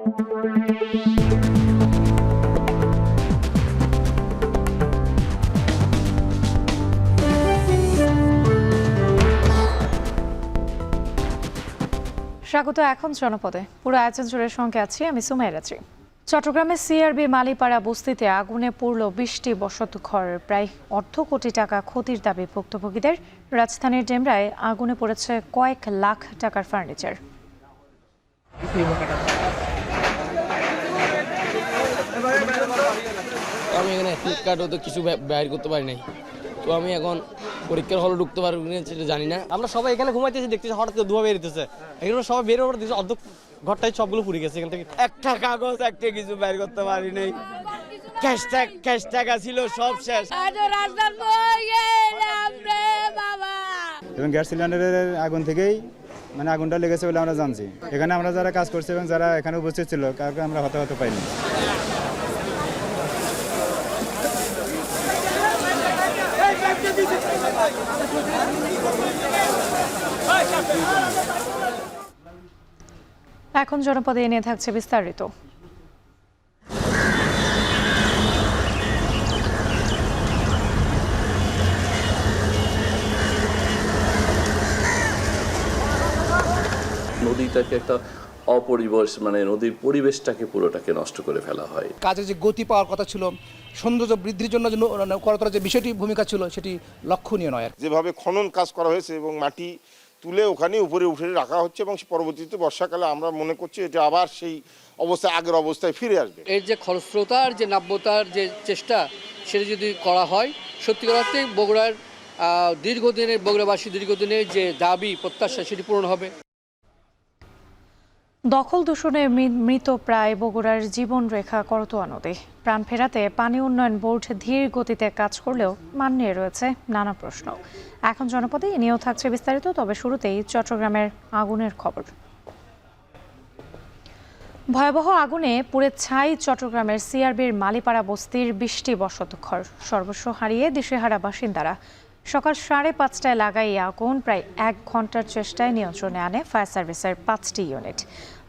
স্বাগত এখন জনপদে। পুরো আয়োজন জুড়ে সঙ্গে আছি আমি সুমাইরা। চট্টগ্রামের সিআরবি মালিপাড়া বস্তিতে আগুনে পুড়ল 20টি বসতঘর, প্রায় অর্ধ কোটি টাকা ক্ষতির দাবি ভুক্তভোগীদের। রাজধানীর ডেমরায় আগুনে পড়েছে কয়েক লাখ টাকার ফার্নিচার। আমি এখানে ফ্লিপকার্টও তো কিছু বাইর করতে পারি নাই, তো আমি এখন পরীক্ষার হলে ঢুকতে পারবো কিনা সেটা জানি না। আমরা সবাই এখানে ঘুমাইতেছি, দেখতেছি হঠাৎ করে ধোঁয়া বেরোতেছে, এগুলো সবাই বের হওয়ার দিচ্ছে, অর্ধ ঘরটাই সবগুলো পুড়ে গেছে। এখান থেকে একটা কাগজ একটা কিছু বাইর করতে পারি নাই, ক্যাশ টাকা ছিল সব শেষ। এবং গ্যাস সিলিন্ডারের আগুন থেকেই আগুনটা লেগেছে বলে আমরা জানছি। এখানে আমরা যারা কাজ করছি এবং যারা এখানে উপস্থিত ছিল কাউকে আমরা হতাহত পাইনি। এখন জনপদে নিয়ে থাকছে বিস্তারিত। নদীটাকে একটা অপরিবেশ নদীর পরিবেশটাকে পুরোটাকে নষ্ট করে ফেলা হয়। কাজের যে গতি পাওয়ার কথা ছিল, সৌন্দর্য বৃদ্ধির জন্য করতলার যে বিষয়টি ভূমিকা ছিল সেটি লক্ষণীয় নয়। যেভাবে খনন কাজ করা হয়েছে এবং মাটি তুলে ওখানে উপরে উঠে রাখা হচ্ছে এবং পরবর্তীতে বর্ষাকালে আমরা মনে করছি এটা আবার সেই অবস্থায় আগের অবস্থায় ফিরে আসবে। এর যে খরস্রোতার যে নাব্যতার যে চেষ্টা সেটা যদি করা হয়, সত্যিকার অর্থে বগুড়ার বগুড়াবাসী দীর্ঘদিনের যে দাবি প্রত্যাশা সেটি পূরণ হবে। দখল দূষণে মৃত প্রায় বগুড়ার জীবনরেখা করতোয়া নদী। প্রাণ ফেরাতে পানি উন্নয়ন বোর্ড ধীর গতিতে কাজ করলেও মান নিয়ে রয়েছে নানা প্রশ্ন। এখন জনপদে এ নিয়েও থাকছে বিস্তারিত, তবে শুরুতেই চট্টগ্রামের আগুনের খবর। ভয়াবহ আগুনে পুড়ে ছাই চট্টগ্রামের সিআরবির মালিপাড়া বস্তির 20টি বসতঘর। সর্বস্ব হারিয়ে দিশেহারা বাসিন্দারা। সকাল 5:30টায় লাগাই আগুন প্রায় 1 ঘন্টার চেষ্টায় নিয়ন্ত্রণে আনে ফায়ার সার্ভিসের 5টি ইউনিট।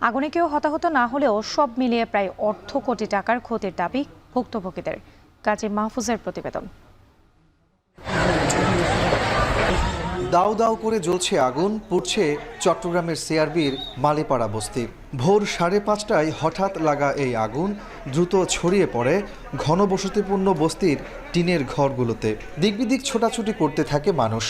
আগুনে কেউ হতাহত না হলেও সব মিলিয়ে প্রায় অর্ধ কোটি টাকার ক্ষতির দাবি ভুক্তভোগীদের। কাজী মাহফুজের প্রতিবেদন। দাউ দাউ করে জ্বলছে আগুন, পুড়ছে চট্টগ্রামের সিআরবির মালিপাড়া বস্তি। ভোর 5:30টায় হঠাৎ লাগা এই আগুন দ্রুত ছড়িয়ে পড়ে ঘনবসতিপূর্ণ বস্তির টিনের ঘরগুলোতে। দিকবিদিক ছোটাছুটি করতে থাকে মানুষ।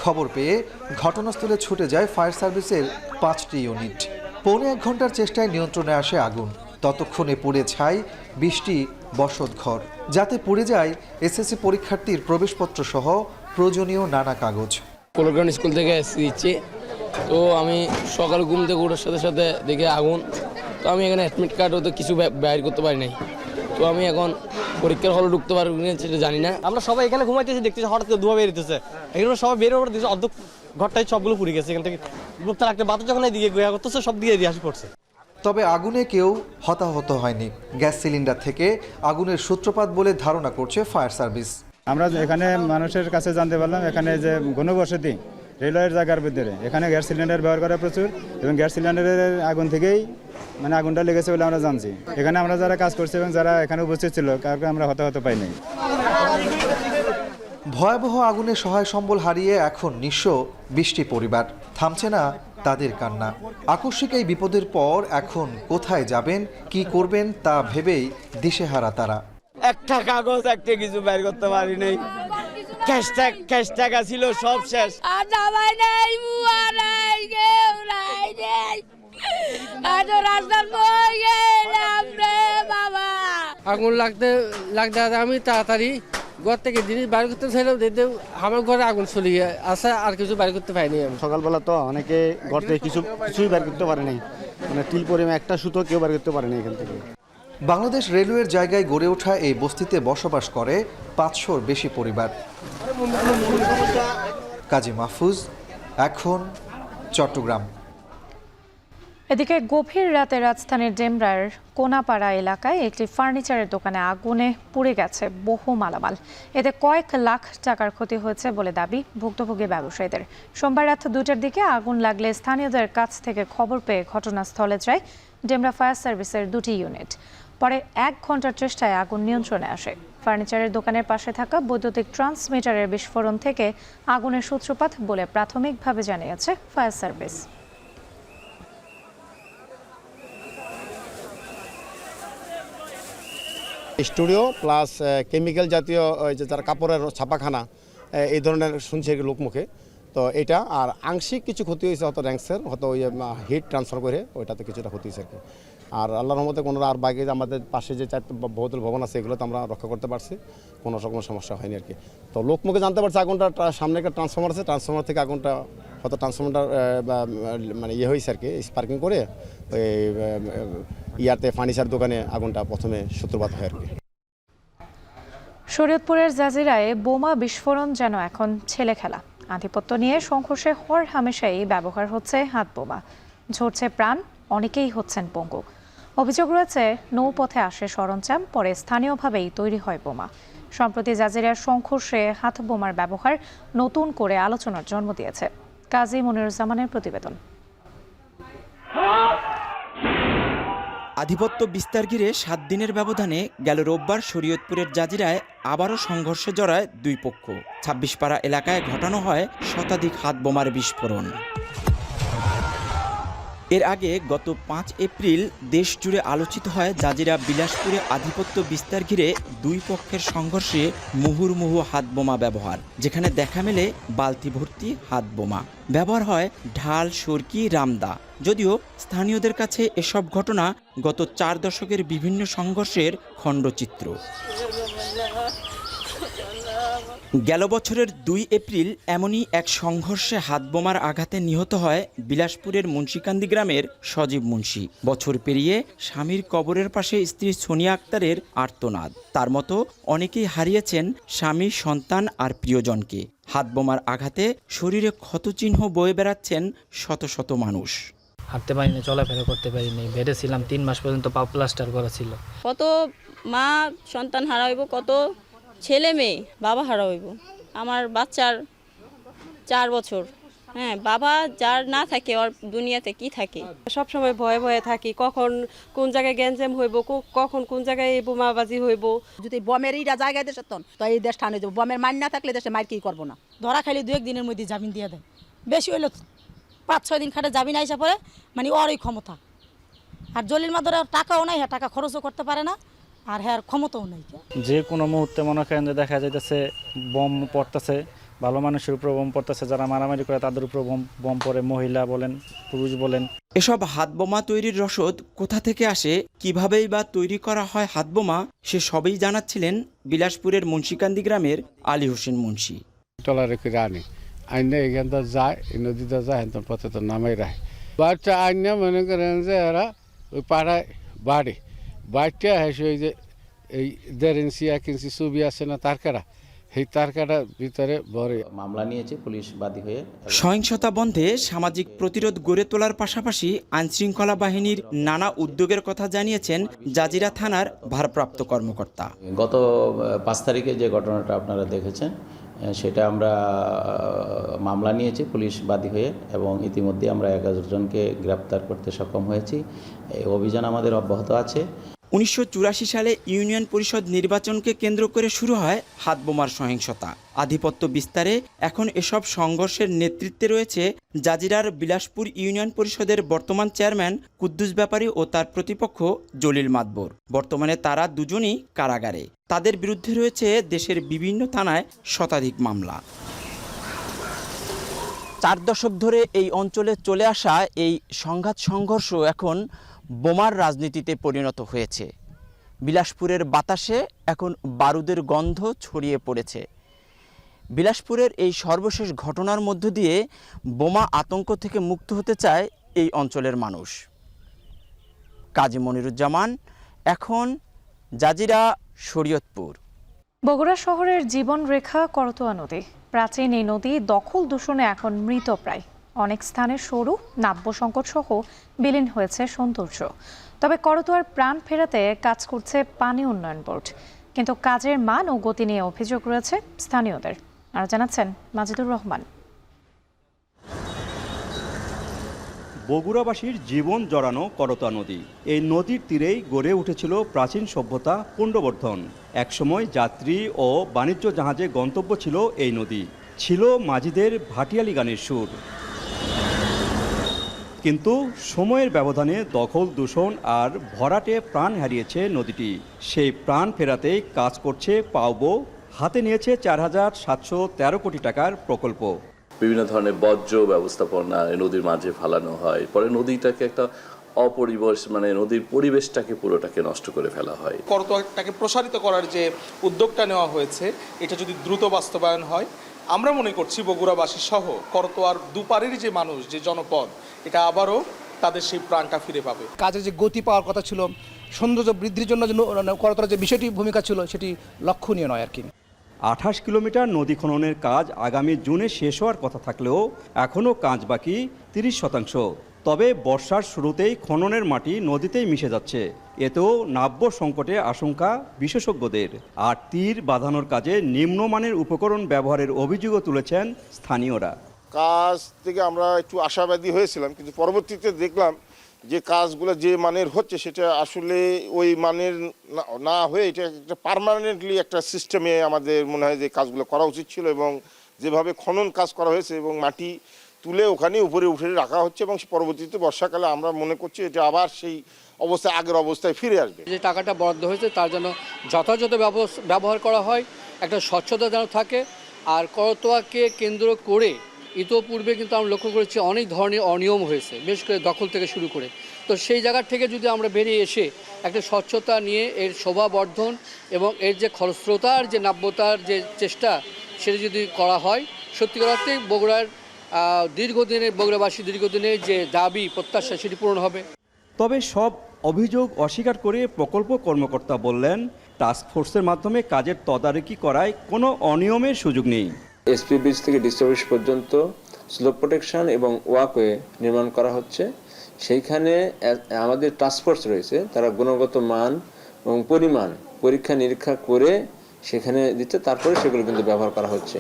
খবর পেয়ে ঘটনাস্থলে ছুটে যায় ফায়ার সার্ভিসের 5টি ইউনিট। পৌনে 1 ঘন্টার চেষ্টায় নিয়ন্ত্রণে আসে আগুন। ততক্ষণে পুড়ে ছাই 20টি বসতঘর, যাতে পুড়ে যায় এসএসসি পরীক্ষার্থীর প্রবেশপত্র সহ প্রয়োজনীয় নানা কাগজ। কোলগ্রাউন্ড স্কুল থেকে এসেছি, তো আমি সকালে ঘুম থেকে ওঠার সাথে সাথে দেখে আগুন, তো আমি এখানে অ্যাডমিট কার্ডও তো কিছু বাইর করতে পারি নাই, তো আমি এখন পরীক্ষার হলে ঢুকতে পারবো কিনা সেটা জানি না। আমরা সবাই এখানে ঘুমাইতেছি, দেখতেছি হঠাৎ করে ধোঁয়া বেরোতেছে, এগুলো সবাই বের হওয়ার দিচ্ছে, অর্ধ ঘরটাই সবগুলো পুড়ে গেছে। এখান থেকে লোকটা লাগতে বাতাস যখন এদিকে গোয়া করতেছে সব দিকে আসি পড়ছে। তবে আগুনে কেউ হতাহত হয়নি। গ্যাস সিলিন্ডার থেকে আগুনের সূত্রপাত বলে ধারণা করছে ফায়ার সার্ভিস। আমরা এখানে মানুষের কাছে জানতে পারলাম এখানে যে ঘনবসতি রেলওয়ের জায়গার ভিতরে এখানে গ্যাস সিলিন্ডার ব্যবহার করা প্রচুর এবং গ্যাস সিলিন্ডারের আগুন থেকেই আগুনটা লেগেছে বলে আমরা জানছি। এখানে আমরা যারা কাজ করছি এবং যারা এখানে উপস্থিত ছিল কাউকে আমরা হতাহত পাইনি। ভয়াবহ আগুনে সহায় সম্বল হারিয়ে এখন নিঃস্ব 20টি পরিবার। থামছে না তাদের কান্না। আকস্মিক এই বিপদের পর এখন কোথায় যাবেন, কি করবেন তা ভেবেই দিশেহারা তারা। একটা কাগজ একটা কিছু বাইর করতে পারি নাই, ক্যাশ টাকা ছিল সব শেষ। আগুন লাগতে আমি তাড়াতাড়ি ঘর থেকে জিনিস বাইর করতে চাইলাম, আমার ঘরে আগুন চলে গিয়ে আসা, আর কিছু বাইর করতে পারিনি। সকালবেলা তো অনেকে ঘর থেকে কিছুই বাইর করতে পারে নাই, তিল পরিমাণ একটা সুতো কেউ বাইর করতে পারে না এখান থেকে। বাংলাদেশ রেলওয়ের জায়গায় গড়ে ওঠা এই বস্তিতে বসবাস করে 500-র বেশি পরিবার। কাজী মাহফুজ, এখন চট্টগ্রাম। এদিকে গভীর রাতে রাজধানীর ডেমরার কোনাপাড়া এলাকায় একটি ফার্নিচারের দোকানে আগুনে পুড়ে গেছে বহু মালামাল। এতে কয়েক লাখ টাকার ক্ষতি হয়েছে বলে দাবি ভুক্তভোগী ব্যবসায়ীদের। সোমবার রাত 2টার দিকে আগুন লাগলে স্থানীয়দের কাছ থেকে খবর পেয়ে ঘটনাস্থলে যায় ডেমরা ফায়ার সার্ভিসের 2টি ইউনিট। পরে 1 ঘন্টার চেষ্টায় আগুন নিয়ন্ত্রণে আসে। ফার্নিচারের দোকানের পাশে থাকা বৈদ্যুতিক ট্রান্সমিটারের বিস্ফোরণ থেকে আগুনের সূত্রপাত বলে প্রাথমিকভাবে জানিয়েছে fire service. Studio plus chemical জাতীয় যে যারা কাপড়ের ছাপাখানা এই ধরনের শুনছে লোকমুখে। তো এটা আর আংশিক কিছু ক্ষতি হয়েছে হয়তো র্যাঙ্কসের, হয়তো ওই হিট ট্রান্সফার করে ওইটাতে কিছুটা ক্ষতি হয়েছে আর কি। আর আল্লাহর রহমতে কোনো আর বাকি আমাদের পাশে যে 4টা বহুতল ভবন আছে এগুলো তো আমরা রক্ষা করতে পারছি, কোনো রকম সমস্যা হয়নি আর কি। তো লোকমুখে জানতে পারছে আগুনটা সামনে একটা ট্রান্সফরমার আছে, ট্রান্সফরমার থেকে আগুনটা হয়তো ট্রান্সফরমারটা মানে হয়েছে আর কি, স্পার্কিং করে ওই ইয়াতে ফার্নিচার দোকানে আগুনটা প্রথমে সূত্রপাত হয় আর কি। শরীয়তপুরের জাজিরায় বোমা বিস্ফোরণ যেন এখন ছেলে খেলা। আধিপত্য নিয়ে সংঘর্ষে হর হামেশাই ব্যবহার হচ্ছে হাত বোমা। ঝরছে প্রাণ, অনেকেই হচ্ছেন পঙ্গু। অভিযোগ রয়েছে নৌপথে আসে সরঞ্জাম, পরে স্থানীয়ভাবেই তৈরি হয় বোমা। সম্প্রতি জাজিরার সংঘর্ষে হাত বোমার ব্যবহার নতুন করে আলোচনার জন্ম দিয়েছে। কাজী মনিরুজ্জামানের প্রতিবেদন। আধিপত্য বিস্তার ঘিরে 7 দিনের ব্যবধানে গেল রোববার শরীয়তপুরের জাজিরায় আবারও সংঘর্ষে জড়ায় দুই পক্ষ। 26 পাড়া এলাকায় ঘটানো হয় শতাধিক হাত বোমার বিস্ফোরণ। এর আগে গত 5 এপ্রিল দেশ জুড়ে আলোচিত হয় জাজিরা বিলাসপুরে আধিপত্য বিস্তার ঘিরে দুই পক্ষের সংঘর্ষে মুহুর্মুহু হাত বোমা ব্যবহার, যেখানে দেখা মেলে বালতি ভর্তি হাত বোমা। ব্যবহার হয় ঢাল, সরকি, রামদা। যদিও স্থানীয়দের কাছে এসব ঘটনা গত 4 দশকের বিভিন্ন সংঘর্ষের খণ্ডচিত্র। গেল বছরের 2 এপ্রিল এমনই এক সংঘর্ষে হাতবোমার আঘাতে নিহত হয় বিলাসপুরের মুন্সিকান্দি গ্রামের সজীব মুন্সি। বছর পেরিয়ে স্বামীর কবরের পাশে স্ত্রী সোনিয়া আক্তারের আর্তনাদ। তার মতো অনেকেই হারিয়েছেন স্বামী, সন্তান আর প্রিয়জনকে। হাতবোমার আঘাতে শরীরে ক্ষতচিহ্ন বয়ে বেড়াচ্ছেন শত শত মানুষ। হাঁটতে পারিনি, চলাফেরা করতে পারিনি, বেডে ছিলাম 3 মাস পর্যন্ত, পা প্লাস্টার করা ছিল। কত মা সন্তান হারাইব, কত ছেলে মেয়ে বাবা হারাইব। আমার বাচ্চার 4 বছর, হ্যাঁ, বাবা যার না থাকে ওর দুনিয়াতে কি থাকে। সব সময় ভয়ে ভয়ে থাকি, কখন কোন জায়গায় গ্যাঞ্জাম হইব, কখন কোন জায়গায় বোমাবাজি হইব। যদি বমের এইটা জায়গায় দেশে তো এই দেশ ঠান্ডা যাবো, বমের মার না থাকলে দেশে মার কি করবো না। ধরা খাইলে 2-1 দিনের মধ্যে জামিন দিয়ে দেয়, বেশি হইলে 5-6 দিন খাটে জামিন আইসা পরে, মানে ওর ওই ক্ষমতা। আর জলিল মাদরে টাকাও নাই, হ্যাঁ টাকা খরচও করতে পারে না, আর হ্যাঁ ক্ষমতাও নাই। যে কোনো মুহূর্তে মনে করেন যে দেখা যাইতেছে বম পড়তেছে, ভালো মানুষের উপর বোম পড়তেছে, যারা মারামারি করে তাদের উপর বোম পড়ে, মহিলা বলেন, পুরুষ বলেন। এসব হাতবোমা তৈরির রসদ কোথা থেকে আসে, কিভাবেই বা তৈরি করা হয় হাতবোমা, সে সবই জানাচ্ছিলেন বিলাসপুরের মুন্সিকান্দি গ্রামের আলী হোসেন মুন্সি। টলারে করে আনি আইনে এখান তো যায়, এই নদীতে যায়, এখন পথে তো নামাই রাখে। বাচ্চা আইনে মনে করেন যে এরা ওই পাড়ায় বাড়ি বাড়িটা হেসে ওই যে এই 1.5 ইঞ্চি 1 ইঞ্চি ছবি আছে না তারকারা, এই তারকাটার ভিতরে ভরে মামলা নিয়েছে পুলিশ বাদী হয়ে। সহিংসতা বন্ধে সামাজিক প্রতিরোধ গড়ে তোলার পাশাপাশি আইনশৃঙ্খলা বাহিনীর নানা উদ্যোগের কথা জানিয়েছেন জাজিরা থানার ভারপ্রাপ্ত কর্মকর্তা। গত 5 তারিখে যে ঘটনাটা আপনারা দেখেছেন সেটা আমরা মামলা নিয়েছি পুলিশ বাদী হয়ে, এবং ইতিমধ্যে আমরা 11 জনকে গ্রেপ্তার করতে সক্ষম হয়েছি। এই অভিযান আমাদের অব্যাহত আছে। 1984 সালে ইউনিয়ন পরিষদ নির্বাচনকে কেন্দ্র করে শুরু হয় হাতবোমার সহিংসতা। আধিপত্য বিস্তারে এখন এসব সংঘর্ষের নেতৃত্বে রয়েছে জাজিরার বিলাসপুর ইউনিয়ন পরিষদের বর্তমান চেয়ারম্যান কুদ্দুস ব্যাপারী ও তার প্রতিপক্ষ জলিল মাতবর। বর্তমানে তারা দুজনই কারাগারে। তাদের বিরুদ্ধে রয়েছে দেশের বিভিন্ন থানায় শতাধিক মামলা। 4 দশক ধরে এই অঞ্চলে চলে আসা এই সংঘাত সংঘর্ষ এখন বোমার রাজনীতিতে পরিণত হয়েছে। বিলাসপুরের বাতাসে এখন বারুদের গন্ধ ছড়িয়ে পড়েছে। বিলাসপুরের এই সর্বশেষ ঘটনার মধ্য দিয়ে বোমা আতঙ্ক থেকে মুক্ত হতে চায় এই অঞ্চলের মানুষ। কাজী মনিরুজ্জামান, এখন জাজিরা, শরীয়তপুর। বগুড়া শহরের জীবনরেখা করতোয়া নদী। প্রাচীন এই নদী দখল দূষণে এখন মৃতপ্রায়। অনেক স্থানে সরু নাব্য সংকট সহ বিলীন হয়েছে সৌন্দর্য। তবে করতোয়ার প্রাণ ফেরাতে কাজ করছে পানি উন্নয়ন বোর্ড, কিন্তু কাজের মান ও গতি নিয়ে অভিযোগ রয়েছে স্থানীয়দের। আর জানাচ্ছেন মাজিদুর রহমান। বগুড়াবাসীর জীবন জড়ানো করতোয়া নদী। এই নদীর তীরেই গড়ে উঠেছিল প্রাচীন সভ্যতা পুণ্ডবর্ধন। একসময় যাত্রী ও বাণিজ্য জাহাজে গন্তব্য ছিল এই নদী, ছিল মাঝিদের ভাটিয়ালি গানের সুর। কিন্তু সময়ের ব্যবধানে দখল, দূষণ আর ভরাটে প্রাণ হারিয়েছে নদীটি। সেই প্রাণ ফেরাতেই কাজ করছে পাওবো, হাতে নিয়েছে 4,713 কোটি টাকার প্রকল্প। বিভিন্ন ধরনের বর্জ্য ব্যবস্থাপনা নদীর মাঝে ফেলানো হয়, পরে নদীটাকে একটা অপরিবেশ মানে নদীর পরিবেশটাকে পুরোটাকে নষ্ট করে ফেলা হয়। করতোয়াটাকে প্রসারিত করার যে উদ্যোগটা নেওয়া হয়েছে, এটা যদি দ্রুত বাস্তবায়ন হয়, আমরা মনে করছি বগুড়াবাসী সহ করতোয়ার দুপারের যে মানুষ, যে জনপদ, এটা আবারও তাদের সেই প্রাণটা ফিরে পাবে। কাজে যে গতি পাওয়ার কথা ছিল, সৌন্দর্য বৃদ্ধির জন্য করতোয়ার যে বিষয়টি ভূমিকা ছিল, সেটি লক্ষণীয় নয় আর কি। 28 কিলোমিটার নদী খননের কাজ আগামী জুনে শেষ হওয়ার কথা থাকলেও এখনও কাজ বাকি 30%। তবে বর্ষার শুরুতেই খননের মাটি নদীতেই মিশে যাচ্ছে, এতেও নাব্য সংকটে আশঙ্কা বিশেষজ্ঞদের। আর তীর বাঁধানোর কাজে নিম্নমানের উপকরণ ব্যবহারের অভিযোগও তুলেছেন স্থানীয়রা। কাজ থেকে আমরা একটু আশাবাদী হয়েছিলাম, কিন্তু পরবর্তীতে দেখলাম যে কাজগুলো যে মানের হচ্ছে সেটা আসলে ওই মানের না হয়ে এটা একটা পার্মানেন্টলি একটা সিস্টেমে আমাদের মনে হয় যে কাজগুলো করা উচিত ছিল, এবং যেভাবে খনন কাজ করা হয়েছে এবং মাটি তুলে ওখানে উপরে উঠে রাখা হচ্ছে, এবং পরবর্তীতে বর্ষাকালে আমরা মনে করছি এটা আবার সেই অবস্থায় আগের অবস্থায় ফিরে আসবে। যে টাকাটা বরাদ্দ হয়েছে তার জন্য যথাযথ ব্যবহার করা হয়, একটা স্বচ্ছতা যেন থাকে। আর করতোয়াকে কেন্দ্র করে ইতোপূর্বে কিন্তু আমরা লক্ষ্য করেছি অনেক ধরনের অনিয়ম হয়েছে, বিশেষ করে দখল থেকে শুরু করে। তো সেই জায়গার থেকে যদি আমরা বেরিয়ে এসে একটা স্বচ্ছতা নিয়ে এর শোভা বর্ধন এবং এর যে খরস্রোতার যে নাব্যতার যে চেষ্টা, সেটা যদি করা হয়, সত্যিকার অর্থে বগুড়ার বগুড়াবাসী দীর্ঘদিনের যে দাবি প্রত্যাশা সেটি পূরণ হবে। তবে সব অভিযোগ অস্বীকার করে প্রকল্প কর্মকর্তা বললেন, টাস্কফোর্সের মাধ্যমে কাজের তদারকি করায় কোনো অনিয়মের সুযোগ নেই। এসপি ব্রিজ থেকে ডিস্ট্রিক্ট অফিস পর্যন্ত স্লোপ প্রোটেকশন এবং ওয়াকওয়ে নির্মাণ করা হচ্ছে। সেইখানে আমাদের টাস্কফোর্স রয়েছে, তারা গুণগত মান এবং পরিমাণ পরীক্ষা নিরীক্ষা করে সেখানে দিচ্ছে, তারপরে সেগুলো কিন্তু ব্যবহার করা হচ্ছে।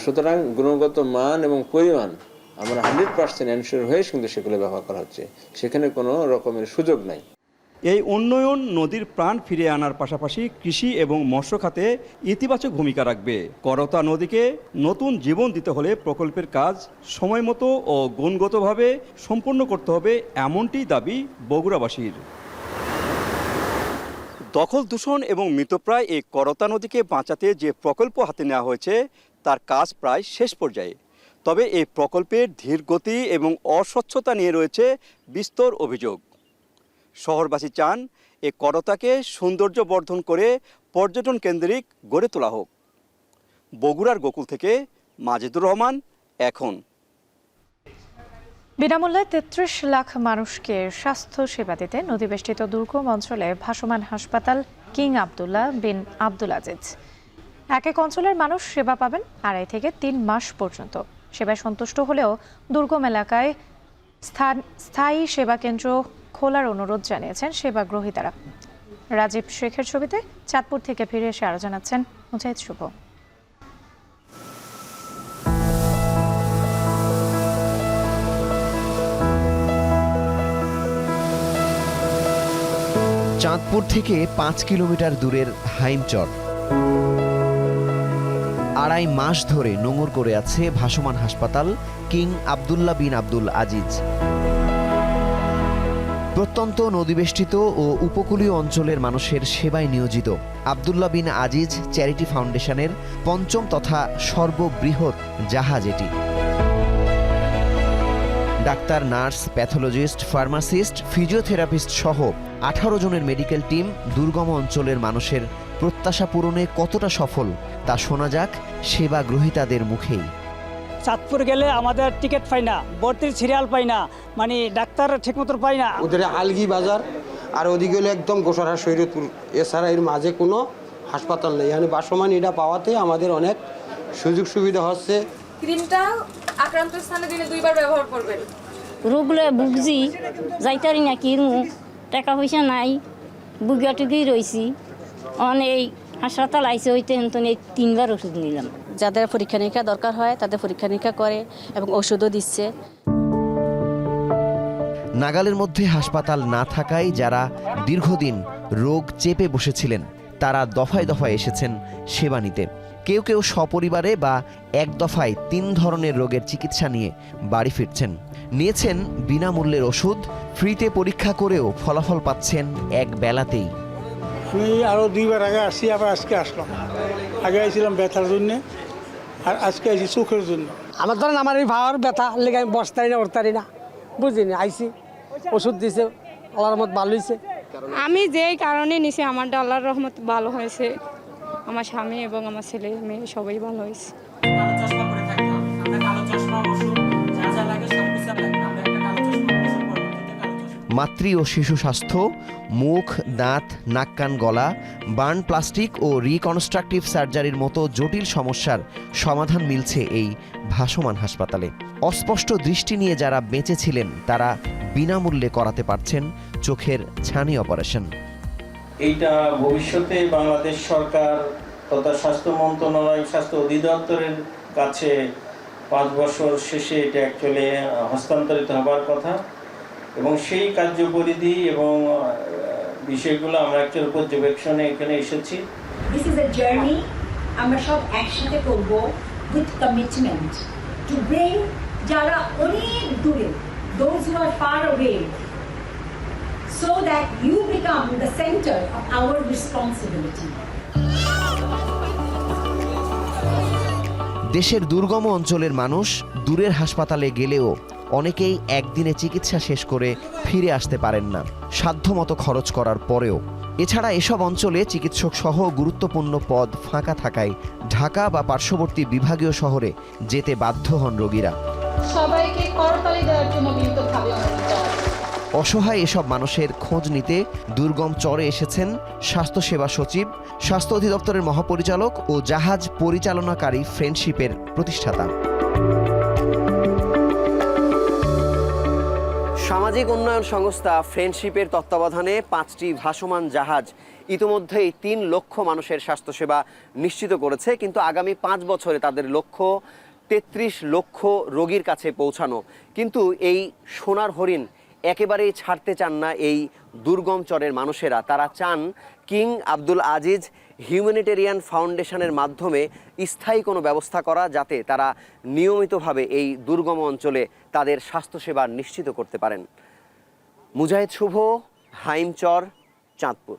সুতরাং গুণগত মান এবং পরিমাণ আমরা 100% এনশিওর হয়ে কিন্তু সেগুলো ব্যবহার করা হচ্ছে, সেখানে কোনো রকমের সুযোগ নাই। এই উন্নয়ন নদীর প্রাণ ফিরিয়ে আনার পাশাপাশি কৃষি এবং মৎস্য খাতে ইতিবাচক ভূমিকা রাখবে। করতোয়া নদীকে নতুন জীবন দিতে হলে প্রকল্পের কাজ সময়মতো ও গুণগতভাবে সম্পন্ন করতে হবে, এমনটি দাবি বগুড়াবাসীর। দখল, দূষণ এবং মৃতপ্রায় এই করতোয়া নদীকে বাঁচাতে যে প্রকল্প হাতে নেওয়া হয়েছে তার কাজ প্রায় শেষ পর্যায়ে। তবে এই প্রকল্পের ধীর গতি এবং অস্বচ্ছতা নিয়ে রয়েছে বিস্তর অভিযোগ। শহরবাসী চান এই করতোয়াকে সৌন্দর্য বর্ধন করে পর্যটন কেন্দ্রিক গড়ে তোলা হোক। বগুড়ার গোকুল থেকে মাজিদুর রহমান, এখন। বিনামূল্যে 33 লাখ মানুষকে স্বাস্থ্য সেবা দিতে নদীবেষ্টিত দুর্গম অঞ্চলে ভাসমান হাসপাতাল কিং আবদুল্লাহ বিন আব্দুল আজিজ। এক অঞ্চলের মানুষ সেবা পাবেন 2.5 থেকে 3 মাস পর্যন্ত। সেবায় সন্তুষ্ট হলেও দুর্গম এলাকায় স্থায়ী সেবা কেন্দ্র খোলার অনুরোধ জানিয়েছেন সেবা গ্রহীতারা। রাজীব শেখের ছবিতে চাঁদপুর থেকে ফিরে এসে আরো জানাচ্ছেন মুজাহিদ শুভ। চাঁদপুর থেকে 5 কিলোমিটার দূরের হাইমচর। 2.5 মাস ধরে নোঙর করে আছে ভাসমান হাসপাতাল কিং আবদুল্লাহ বিন আব্দুল আজিজ। প্রত্যন্ত নদীবেষ্টিত ও উপকূলীয় অঞ্চলের মানুষের সেবায় নিয়োজিত আবদুল্লাহ বিন আজিজ চ্যারিটি ফাউন্ডেশনের 5ম তথা সর্ববৃহৎ জাহাজ এটি। Doctor, nurse, pathologist, pharmacist, physiotherapist সহ 18 জনের মেডিকেল টিম দুর্গম অঞ্চলের মানুষের প্রত্যাশা পূরণে কতটা সফল তা শোনা যাক সেবা গ্রহীতাদের মুখেই। চাঁদপুর গেলে আমাদের টিকিট পাই না, ভর্তির সিরিয়াল পাই না, মানে ডাক্তার ঠিকমতো পাই না। ওদের আলগি বাজার আর ওদিকে হলো একদম গোসারা শরীরপুর, এছাড়া এর মাঝে কোনো হাসপাতাল নেই। মানে বাসমান এটা পাওয়াতে আমাদের অনেক সুযোগ সুবিধা হচ্ছে। ক্রিমটা আক্রান্ত স্থানে দিনে 2 বার ব্যবহার করবেন। রোগলে বুঝছি যাইতারি না কি টাকা পয়সা নাই বুগাটুকুই রয়েছি অনেক হাসপাতাল আইসে হইতে তো 3 বার ওষুধ নিলাম। যাদের পরীক্ষা নিরীক্ষা দরকার হয় তাদের পরীক্ষা নিরীক্ষা করে এবং ওষুধও দিচ্ছে। নাগালের মধ্যে হাসপাতাল না থাকায় যারা দীর্ঘদিন রোগ চেপে বসেছিলেন তারা দফায় দফায় এসেছেন সেবা নিতে। কেউ কেউ সপরিবারে বা এক দফায় 3 ধরনের রোগের চিকিৎসা নিয়ে বাড়ি ফিরছেন। নিয়েছেন বিনামূল্যের ওষুধ, ফ্রিতে পরীক্ষা করেও ফলাফল পাচ্ছেন এক বেলাতেই। আমি আরও 2 বার আগে আসছি, আবার আজকে আসলাম। আগে আইছিলাম ব্যথার জন্য আর আজকে আইছি চোখের জন্য। আমার ধরেন আমার এই ভাওয়ার ব্যথা লেগে আমি বসতারি না উঠতারি না, বুঝিনি আইছি ওষুধ দিছে, আল্লাহর রহমত ভালো হয়েছে। আমি যেই কারণে নিছি আমারটা আল্লাহর রহমত ভালো হয়েছে, আমার স্বামী এবং আমার ছেলে মেয়ে সবাই ভালো হয়েছে। মাতৃ ও শিশু স্বাস্থ্য, মুখ, দাঁত, নাক, কান, গলা, বার্ন, প্লাস্টিক ও রিকনস্ট্রাকটিভ সার্জারির মতো জটিল সমস্যার সমাধান মিলছে এই ভাসমান হাসপাতালে। অস্পষ্ট দৃষ্টি নিয়ে যারা বেঁচেছিলেন তারা বিনামূল্যে করাতে পারছেন চোখের ছানি অপারেশন। এইটা ভবিষ্যতে বাংলাদেশ সরকার তথা স্বাস্থ্য মন্ত্রণালয়, স্বাস্থ্য অধিদপ্তরের কাছে 5 বছর শেষে এটা অ্যাকচুয়ালি হস্তান্তরিত হবার কথা এবং সেই কার্যপরিধি এবং বিষয়গুলো আমরা অ্যাকচুয়ালি পর্যবেক্ষণে এখানে এসেছি। দিস ইজ আ জার্নি, আমরা সব একসাথে করব উইথ কমিটমেন্ট টু ব্রিং যারা অনেক দূরে, those who are far away, so that you become the center of our responsibility. দেশের দুর্গম অঞ্চলের মানুষ দূরের হাসপাতালে গেলেও অনেকেই একদিনে চিকিৎসা শেষ করে ফিরে আসতে পারেন না, সাধ্যমতো খরচ করার পরেও। এছাড়া এসব অঞ্চলে চিকিৎসক সহ গুরুত্বপূর্ণ পদ ফাঁকা থাকায় ঢাকা বা পার্শ্ববর্তী বিভাগীয় শহরে যেতে বাধ্য হন রোগীরা। সবাইকে করতালি দেওয়ার জন্য বিনীতভাবে অনুরোধ জানাই। অসহায় এসব মানুষের খোঁজ নিতে দুর্গম চরে এসেছেন স্বাস্থ্যসেবা সচিব, স্বাস্থ্য অধিদপ্তরের মহাপরিচালক ও জাহাজ পরিচালনাকারী ফ্রেন্ডশিপের প্রতিষ্ঠাতা। সামাজিক উন্নয়ন সংস্থা ফ্রেন্ডশিপের তত্ত্বাবধানে 5টি ভাসমান জাহাজ ইতিমধ্যেই 3 লক্ষ মানুষের স্বাস্থ্যসেবা নিশ্চিত করেছে, কিন্তু আগামী 5 বছরে তাদের লক্ষ্য 33 লক্ষ রোগীর কাছে পৌঁছানো। কিন্তু এই সোনার হরিণ একেবারেই ছাড়তে চান না এই দুর্গম চরের মানুষেরা। তারা চান কিং আব্দুল আজিজ হিউম্যানিটেরিয়ান ফাউন্ডেশনের মাধ্যমে স্থায়ী কোনো ব্যবস্থা করা, যাতে তারা নিয়মিতভাবে এই দুর্গম অঞ্চলে তাদের স্বাস্থ্যসেবা নিশ্চিত করতে পারেন। মুজাহিদ শুভ, হাইমচর, চাঁদপুর।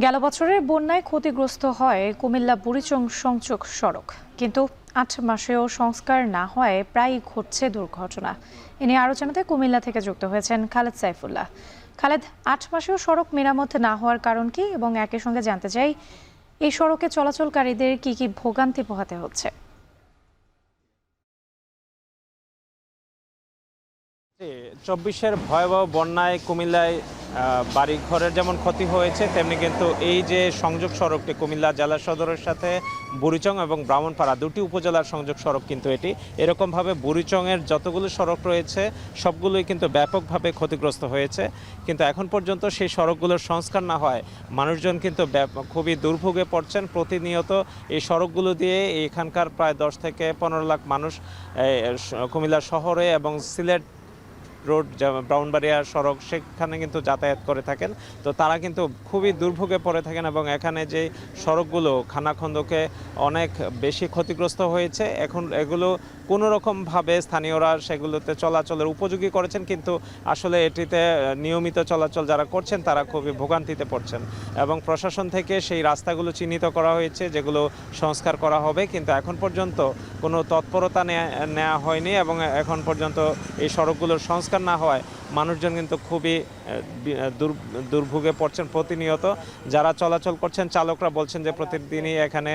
গেল বছরের বন্যায় ক্ষতিগ্রস্ত হয় কুমিল্লা বুড়িচং সংযোগ সড়ক, কিন্তু 8 মাসেও সংস্কার না হয় প্রায়ই ঘটছে দুর্ঘটনা। এ নিয়ে আরও জানাতে কুমিল্লা থেকে যুক্ত হয়েছেন খালেদ সাইফুল্লাহ। খালেদ, 8 মাসেও সড়ক মেরামত না হওয়ার কারণ কি, এবং একই সঙ্গে জানতে চাই এই সড়কে চলাচলকারীদের কি কি ভোগান্তি পোহাতে হচ্ছে? 24-এর ভয়াবহ বন্যায় কুমিল্লায় বাড়িঘরের যেমন ক্ষতি হয়েছে, তেমনি কিন্তু এই যে সংযোগ সড়কটি কুমিল্লা জেলা সদরের সাথে বুড়িচং এবং ব্রাহ্মণপাড়া 2টি উপজেলার সংযোগ সড়ক, কিন্তু এটি এরকমভাবে বুড়িচংয়ের যতগুলো সড়ক রয়েছে সবগুলোই কিন্তু ব্যাপকভাবে ক্ষতিগ্রস্ত হয়েছে। কিন্তু এখন পর্যন্ত সেই সড়কগুলোর সংস্কার না হয় মানুষজন কিন্তু খুবই দুর্ভোগে পড়ছেন। প্রতিনিয়ত এই সড়কগুলো দিয়ে এখানকার প্রায় 10 থেকে 15 লাখ মানুষ কুমিল্লা শহরে এবং সিলেট রোড, ব্রাউনবাড়িয়া সড়ক, সেখানে কিন্তু যাতায়াত করে থাকেন। তো তারা কিন্তু খুবই দুর্ভোগে পড়ে থাকেন এবং এখানে যে সড়কগুলো খানাখন্দকে অনেক বেশি ক্ষতিগ্রস্ত হয়েছে। এখন এগুলো কোনো রকমভাবে স্থানীয়রা সেগুলোতে চলাচলের উপযোগী করেছেন, কিন্তু আসলে এটিতে নিয়মিত চলাচল যারা করছেন তারা খুবই ভোগান্তিতে পড়ছেন এবং প্রশাসন থেকে সেই রাস্তাগুলো চিহ্নিত করা হয়েছে যেগুলো সংস্কার করা হবে, কিন্তু এখন পর্যন্ত কোনো তৎপরতা নেওয়া হয়নি এবং এখন পর্যন্ত এই সড়কগুলোর সংস্কার না হওয়ায় মানুষজন কিন্তু খুবই দুর্ভোগে পড়ছেন প্রতিনিয়ত। যারা চলাচল করছেন চালকরা বলছেন যে প্রতিদিনই এখানে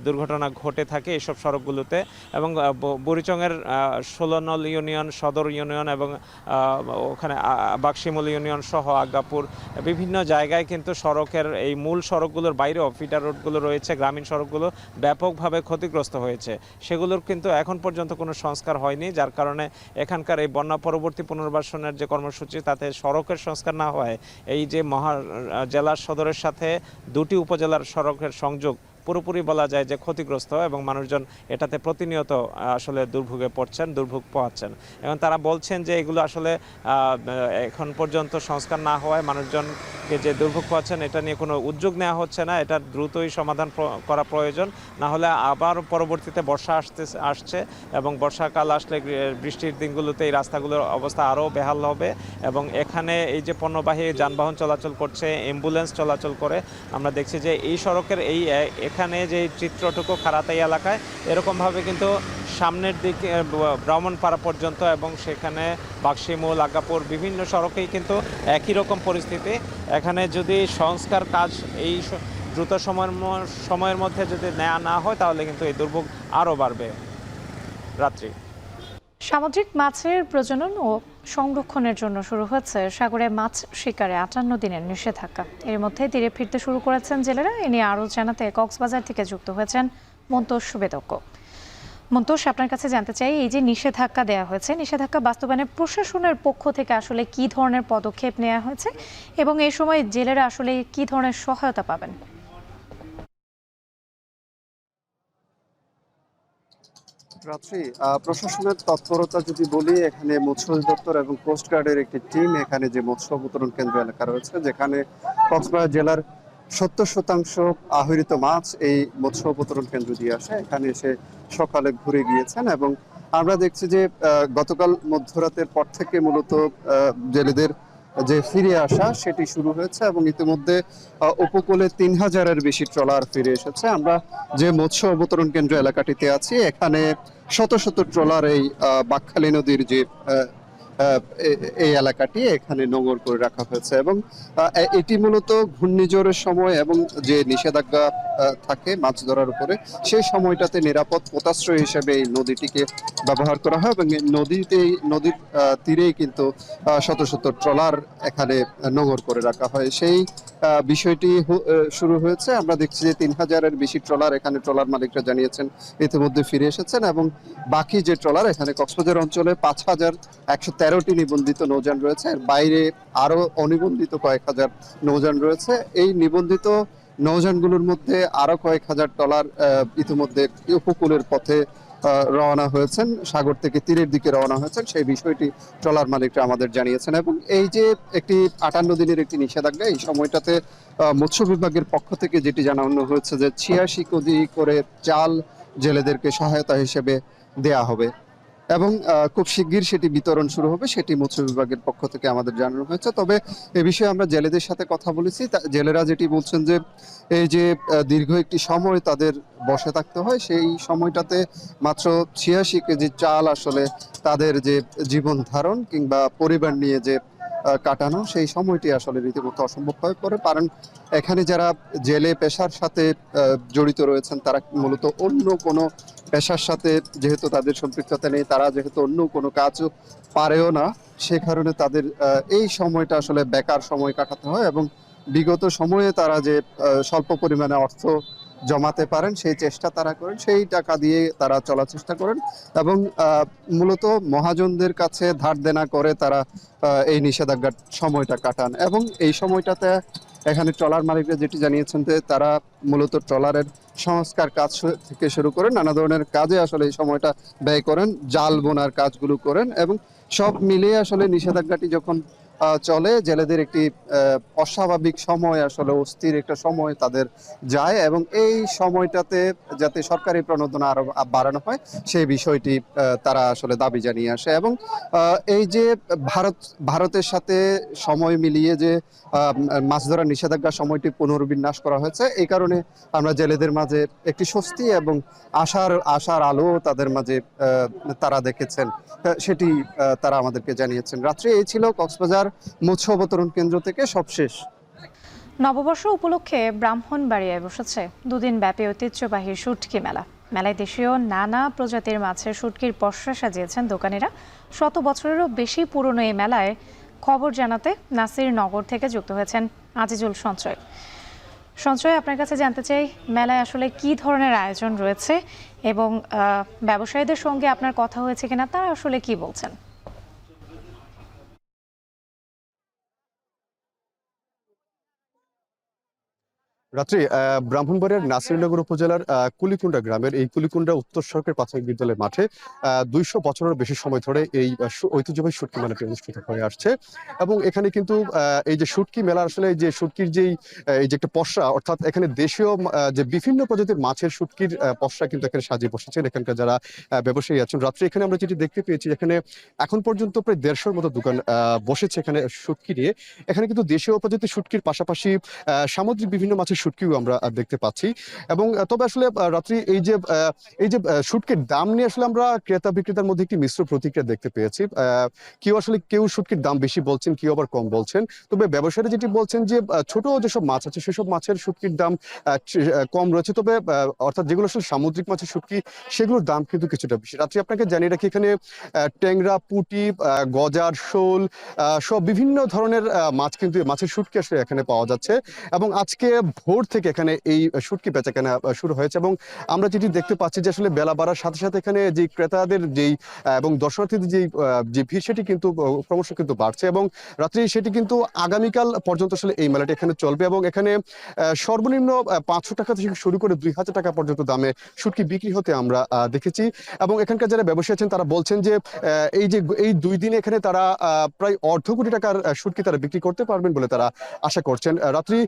দুর্ঘটনা ঘটে থাকে এইসব সড়কগুলোতে এবং বুড়িচংয়ের 16 নং ইউনিয়ন, সদর ইউনিয়ন এবং ওখানে বাক্সিমূল ইউনিয়ন সহ আজ্ঞাপুর বিভিন্ন জায়গায় কিন্তু সড়কের এই মূল সড়কগুলোর বাইরেও ফিডার রোডগুলো রয়েছে, গ্রামীণ সড়কগুলো ব্যাপকভাবে ক্ষতিগ্রস্ত হয়েছে। সেগুলোর কিন্তু এখন পর্যন্ত কোনো সংস্কার হয়নি, যার কারণে এখানকার এই বন্যা পরবর্তী পুনর্বাসনের যে কর্মসূচি তাতে সড়কের সংস্কার না হয় এই যে জেলার সদরের সাথে দুটি উপজেলার সড়কের সংযোগ পুরোপুরি বলা যায় যে ক্ষতিগ্রস্ত এবং মানুষজন এটাতে প্রতিনিয়ত আসলে দুর্ভোগ পোহাচ্ছেন। এবং তারা বলছেন যে এগুলো আসলে এখন পর্যন্ত সংস্কার না হওয়ায় মানুষজনকে যে দুর্ভোগ পোহাচ্ছেন এটা নিয়ে কোনো উদ্যোগ নেওয়া হচ্ছে না। এটা দ্রুতই সমাধান করা প্রয়োজন, না হলে আবার পরবর্তীতে বর্ষা আসছে এবং বর্ষাকাল আসলে বৃষ্টির দিনগুলোতে এই রাস্তাগুলোর অবস্থা আরও বেহাল হবে। এবং এখানে এই যে পণ্যবাহী যানবাহন চলাচল করছে, অ্যাম্বুলেন্স চলাচল করে, আমরা দেখছি যে এই সড়কের এখানে যে চিত্রটুকু খারাতাই এলাকায় এরকমভাবে কিন্তু সামনের দিকে ব্রাহ্মণপাড়া পর্যন্ত এবং সেখানে বাক্সিমূল, আজ্ঞাপুর বিভিন্ন সড়কেই কিন্তু একই রকম পরিস্থিতি। এখানে যদি সংস্কার কাজ এই দ্রুত সময়ের মধ্যে যদি নেওয়া না হয় তাহলে কিন্তু এই দুর্ভোগ আরও বাড়বে। রাত্রি সামুদ্রিক মাছের প্রজনন ও সংরক্ষণের জন্য শুরু হয়েছে সাগরে মাছ শিকারে 58 দিনের নিষেধাজ্ঞা। এর মধ্যে তীরে ফিরতে শুরু করেছেন জেলেরা। এ নিয়ে আরও জানাতে কক্সবাজার থেকে যুক্ত হয়েছেন মন্তোষ সুবেদজ্ঞ। মন্তোষ, আপনার কাছে জানতে চাই, এই যে নিষেধাজ্ঞা দেওয়া হয়েছে, নিষেধাজ্ঞা বাস্তবায়নে প্রশাসনের পক্ষ থেকে আসলে কি ধরনের পদক্ষেপ নেওয়া হয়েছে এবং এই সময় জেলেরা আসলে কি ধরনের সহায়তা পাবেন? রাত্রি প্রশাসনের তৎপরতা যদি বলি, এখানে মৎস্য অধিদপ্তর এবং কোস্টগার্ডের একটি টিম এখানে যে মৎস্য অবতরণ কেন্দ্র এলাকা রয়েছে, যেখানে কক্সবাজার জেলার 70% আহরিত মাছ এই মৎস্য অবতরণ কেন্দ্র দিয়ে আসে, এখানে এসে সকালে ঘুরে গিয়েছেন। এবং আমরা দেখছি যে গতকাল মধ্যরাতের পর থেকে মূলত জেলেদের যে ফিরে আসা সেটি শুরু হয়েছে এবং ইতিমধ্যে উপকূলে 3000-এর বেশি ট্রলার ফিরে এসেছে। আমরা যে মৎস্য অবতরণ কেন্দ্র এলাকাটিতে আছি, এখানে শত শত ট্রলার এই বাকখালী নদীর যে এই এলাকাটি এখানে নোঙর করে রাখা হয়েছে এবং এটি মূলত ঘূর্ণিঝড়ের সময় এবং যে নিষেধাজ্ঞা থাকে মাছ ধরার উপরে, সেই সময়টাতে নিরাপদ পোতাশ্রয় হিসেবে এই নদীটিকে ব্যবহার করা হয় এবং নদীর তীরেই কিন্তু শত শত ট্রলার এখানে নোঙর করে রাখা হয়। সেই বিষয়টি শুরু হয়েছে। আমরা দেখছি যে 3000-এর বেশি ট্রলার, এখানে ট্রলার মালিকরা জানিয়েছেন ইতিমধ্যে ফিরে এসেছেন এবং বাকি যে ট্রলার এখানে কক্সবাজার অঞ্চলে 5113টি নিবন্ধিত নৌযান রয়েছে, এর বাইরে আরো অনিবন্ধিত কয়েক হাজার নৌযান রয়েছে। এই নিবন্ধিত নৌযানগুলোর মধ্যে আরো কয়েক হাজার ট্রলার ইতিমধ্যে উপকূলের পথে রওনা হয়েছেন, সাগর থেকে তীরের দিকে রওনা হয়েছেন, সেই বিষয়টি ট্রলার মালিকরা আমাদের জানিয়েছেন। এবং এই যে একটি 58 দিনের একটি নিষেধাজ্ঞা, এই সময়টাতে মৎস্য বিভাগের পক্ষ থেকে যেটি জানানো হয়েছে যে 86 কেজি করে চাল জেলেদেরকে সহায়তা হিসেবে দেয়া হবে এবং খুব শিগগির সেটি বিতরণ শুরু হবে, সেটি মৎস্য বিভাগের পক্ষ থেকে আমাদের জানানো হয়েছে। তবে এ বিষয়ে আমরা জেলেদের সাথে কথা বলেছি, জেলেরা যেটি বলছেন যে এই যে দীর্ঘ একটি সময় তাদের বসে থাকতে হয়, সেই সময়টাতে মাত্র 86 কেজি চাল আসলে তাদের যে জীবন ধারণ কিংবা পরিবার নিয়ে যে কাটানো, সেই সময়টি আসলে রীতিমতো অসম্ভব হয়ে পড়ে। কারণ এখানে যারা জেলে পেশার সাথে জড়িত রয়েছেন তারা মূলত অন্য কোনো পেশার সাথে যেহেতু তাদের সম্পৃক্ততা নেই, তারা যেহেতু অন্য কোনো কাজও পারেও না, সে কারণে তাদের এই সময়টা আসলে বেকার সময় কাটাতে হয় এবং বিগত সময়ে তারা যে স্বল্প পরিমাণে অর্থ জমাতে পারেন সেই চেষ্টা তারা করেন, সেই টাকা দিয়ে তারা চলার চেষ্টা করেন এবং মূলত মহাজনদের কাছে ধার দেনা করে তারা এই নিষেধাজ্ঞার সময়টা কাটান। এবং এই সময়টাতে এখানে ট্রলার মালিকরা যেটি জানিয়েছেন যে তারা মূলত ট্রলারের সংস্কার কাজ থেকে শুরু করে নানা ধরনের কাজে আসলে এই সময়টা ব্যয় করেন, জাল বোনার কাজগুলো করেন এবং সব মিলিয়ে আসলে নিষেধাজ্ঞাটি যখন চলে জেলেদের একটি অস্বাভাবিক সময়, আসলে অস্থির একটা সময় তাদের যায় এবং এই সময়টাতে যাতে সরকারি প্রণোদনা আরো বাড়ানো হয় সেই বিষয়টি তারা আসলে দাবি জানিয়ে আসে। এবং এই যে ভারতের সাথে সময় মিলিয়ে যে মাছ ধরার নিষেধাজ্ঞা সময়টি পুনর্বিন্যাস করা হয়েছে, এই কারণে আমরা জেলেদের মাঝে একটি স্বস্তি এবং আশার আলো তাদের মাঝে তারা দেখেছেন, সেটি তারা আমাদেরকে জানিয়েছেন। রাত্রে এই ছিল কক্সবাজার মৎস্য অবতরণ কেন্দ্র থেকে সবশেষ। নববর্ষ উপলক্ষে ব্রাহ্মণবাড়িয়ায় বসেছে 2 দিন ব্যাপী ঐতিহ্যবাহী শুটকি মেলা। মেলায় দেশীয় নানা প্রজাতির মাছের শুটকির পসরা সাজিয়েছেন দোকানিরা। 100 বছরেরও বেশি পুরনো এই মেলায় খবর জানাতে নাসিরনগর থেকে যুক্ত হয়েছেন আজিজুল সঞ্চয়। সঞ্চয়, আপনার কাছে জানতে চাই, মেলায় আসলে কি ধরনের আয়োজন রয়েছে এবং ব্যবসায়ীদের সঙ্গে আপনার কথা হয়েছে কিনা, তারা আসলে কি বলছেন? রাত্রি ব্রাহ্মণবাড়িয়ার নাসিরনগর উপজেলার কুলিকুন্ডা গ্রামের এই কুলিকুন্ডা উত্তর সরকারি প্রাথমিক বিদ্যালয়ের মাঠে 200 বছরের বেশি সময় ধরে এই ঐতিহ্যবাহী শুটকি মেলাটি অনুষ্ঠিত হয়ে আসছে। এবং এখানে কিন্তু এই যে শুটকি মেলা, আসলে যে শুটকির এই যে একটা পসরা, অর্থাৎ এখানে দেশীয় যে বিভিন্ন প্রজাতির মাছের শুটকির পসরা কিন্তু এখানে সাজিয়ে বসেছেন এখানকার যারা ব্যবসায়ী আছেন। রাত্রে এখানে আমরা যেটি দেখতে পেয়েছি, এখানে এখন পর্যন্ত প্রায় 150-র মতো দোকান বসেছে এখানে শুটকি নিয়ে। এখানে কিন্তু দেশীয় প্রজাতির শুটকির পাশাপাশি সামুদ্রিক বিভিন্ন মাছের শুটকিও আমরা দেখতে পাচ্ছি। এবং তবে আসলে রাত্রি এই যে শুটকির দাম নিয়ে আসলে আমরা ক্রেতা বিক্রেতার মধ্যে একটি মিশ্র প্রতিক্রিয়া দেখতে পেয়েছি। কেউ শুটকির দাম বেশি বলছেন, কেউ আবার কম বলছেন। তবে ব্যবসায়ীরা যেটি বলছেন যে ছোট যেসব মাছ আছে সেসব মাছের শুটকির দাম কম রয়েছে, তবে অর্থাৎ যেগুলো আসলে সামুদ্রিক মাছের শুটকি সেগুলোর দাম কিন্তু কিছুটা বেশি। রাত্রি আপনাকে জানিয়ে রাখি, এখানে ট্যাংরা, পুঁটি, গজার, শোল সব বিভিন্ন ধরনের মাছ কিন্তু মাছের শুটকি আসলে এখানে পাওয়া যাচ্ছে। এবং আজকে ভোর থেকে এখানে এই শুটকি বেচাকেনা শুরু হয়েছে। এবং আমরা যেটি দেখতে পাচ্ছি যে আসলে বেলা বাড়ার সাথে সাথে এখানে যে ক্রেতাদের এবং দর্শনার্থীদের যে ভিড় সেটি কিন্তু ক্রমশ কিন্তু বাড়ছে। এবং রাত্রি সেটি কিন্তু আগামীকাল পর্যন্ত আসলে এই মেলাটি এখানে চলবে। এবং এখানে সর্বনিম্ন 500 টাকা থেকে শুরু করে 2000 টাকা পর্যন্ত দামে শুটকি বিক্রি হতে আমরা দেখেছি। এবং এখানকার যারা ব্যবসায়ী আছেন তারা বলছেন যে এই 2 দিনে এখানে তারা প্রায় অর্ধ কোটি টাকার শুটকি তারা বিক্রি করতে পারবেন বলে তারা আশা করছেন। রাত্রি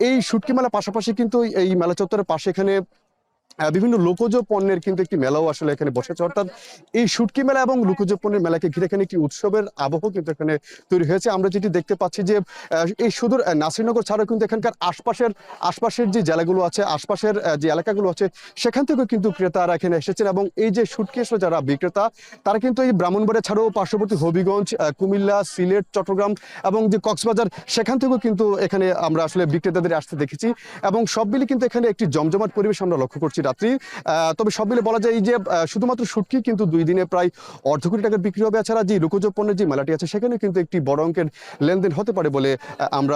এই শুটকি মেলা পাশাপাশি কিন্তু এই মেলা চত্বরের পাশে এখানে বিভিন্ন লোকজ পণ্যের কিন্তু একটি মেলাও আসলে এখানে বসেছে। অর্থাৎ এই শুটকি মেলা এবং লোকজ পণ্যের মেলাকে ঘিরে এখানে একটি উৎসবের আবহ কিন্তু এখানে তৈরি হয়েছে। আমরা যেটি দেখতে পাচ্ছি যে এই সুদূর নাসিরনগর ছাড়াও কিন্তু এখানকার আশপাশের যে জেলাগুলো আছে, আশপাশের যে এলাকাগুলো আছে, সেখান থেকেও কিন্তু ক্রেতারা এখানে এসেছেন। এবং এই যে শুটকি আসলে যারা বিক্রেতা, তারা কিন্তু এই ব্রাহ্মণবাড়িয়া ছাড়াও পার্শ্ববর্তী হবিগঞ্জ, কুমিল্লা, সিলেট, চট্টগ্রাম এবং যে কক্সবাজার, সেখান থেকেও কিন্তু এখানে আমরা আসলে বিক্রেতাদের আসতে দেখেছি। এবং সব মিলে কিন্তু এখানে একটি জমজমাট পরিবেশ আমরা লক্ষ্য করছি রাত্রি। তবে সব মিলে বলা যায় যে শুধুমাত্র শুটকি কিন্তু 2 দিনে প্রায় অর্ধ কোটি টাকার বিক্রি হবে। এছাড়া যে লোকজ পণ্যের যে মেলাটি আছে সেখানে কিন্তু একটি বড় অঙ্কের লেনদেন হতে পারে বলে আমরা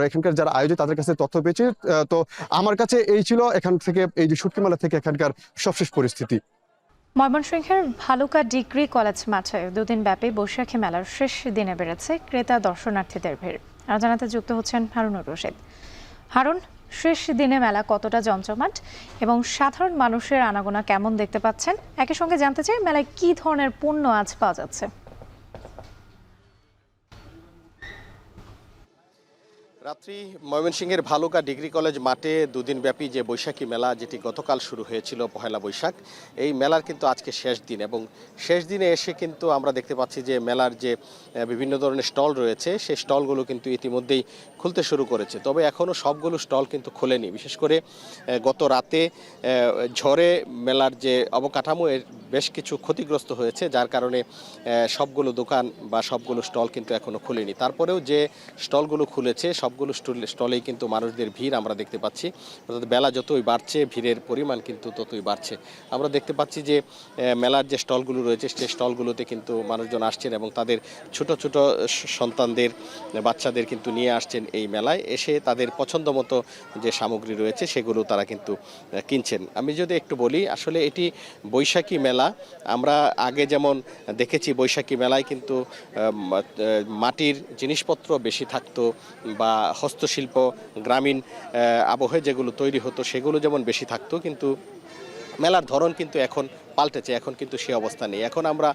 এখানকার যারা আয়োজক তাদের কাছে তথ্য পেয়েছি। তো আমার কাছে এই ছিল এখান থেকে এই যে শুটকি মেলা থেকে এখানকার সবশেষ পরিস্থিতি। ময়মনসিংহের ভালুকা ডিগ্রি কলেজ মাঠে 2 দিন ব্যাপী বৈশাখী মেলার শেষ দিনে বেড়েছে ক্রেতা দর্শনার্থীদের ভিড়। আর জানাতে যুক্ত হচ্ছেন হারুনুর রশিদ। হারুন, শেষ দিনে মেলা কতটা জমজমাট এবং সাধারণ মানুষের আনাগোনা কেমন দেখতে পাচ্ছেন? একই সঙ্গে জানতে চাই, মেলায় কি ধরনের পণ্য আজ পাওয়া যাচ্ছে? রাত্রি ময়মনসিংহের ভালুকা ডিগ্রি কলেজ মাঠে 2 দিন ব্যাপী যে বৈশাখী মেলা, যেটি গতকাল শুরু হয়েছিল পহেলা বৈশাখ, এই মেলার কিন্তু আজকে শেষ দিন। এবং শেষ দিনে এসে কিন্তু আমরা দেখতে পাচ্ছি যে মেলার যে বিভিন্ন ধরনের স্টল রয়েছে সেই স্টলগুলো কিন্তু ইতিমধ্যেই খুলতে শুরু করেছে। তবে এখনও সবগুলো স্টল কিন্তু খোলেনি। বিশেষ করে গত রাতে ঝড়ে মেলার যে অবকাঠামো এর বেশ কিছু ক্ষতিগ্রস্ত হয়েছে, যার কারণে সবগুলো দোকান বা সবগুলো স্টল কিন্তু এখনও খুলেনি। তারপরেও যে স্টলগুলো খুলেছে সবগুলো স্টলেই কিন্তু মানুষদের ভিড় আমরা দেখতে পাচ্ছি। অর্থাৎ বেলা যতই বাড়ছে ভিড়ের পরিমাণ কিন্তু ততই বাড়ছে। আমরা দেখতে পাচ্ছি যে মেলার যে স্টলগুলো রয়েছে সেই স্টলগুলোতে কিন্তু মানুষজন আসছেন এবং তাদের ছোট ছোট সন্তানদের, বাচ্চাদের কিন্তু নিয়ে আসছেন এই মেলায়। এসে তাদের পছন্দ মতো যে সামগ্রী রয়েছে সেগুলো তারা কিন্তু কিনছেন। আমি যদি একটু বলি, আসলে এটি বৈশাখী মেলা। আমরা আগে যেমন দেখেছি বৈশাখী মেলায় কিন্তু মাটির জিনিসপত্র বেশি থাকতো বা হস্তশিল্প, গ্রামীণ আবহে যেগুলো তৈরি হতো সেগুলো যেমন বেশি থাকতো, কিন্তু মেলার ধরন কিন্তু এখন পাল্টেছে। এখন কিন্তু সে অবস্থা নেই। এখন আমরা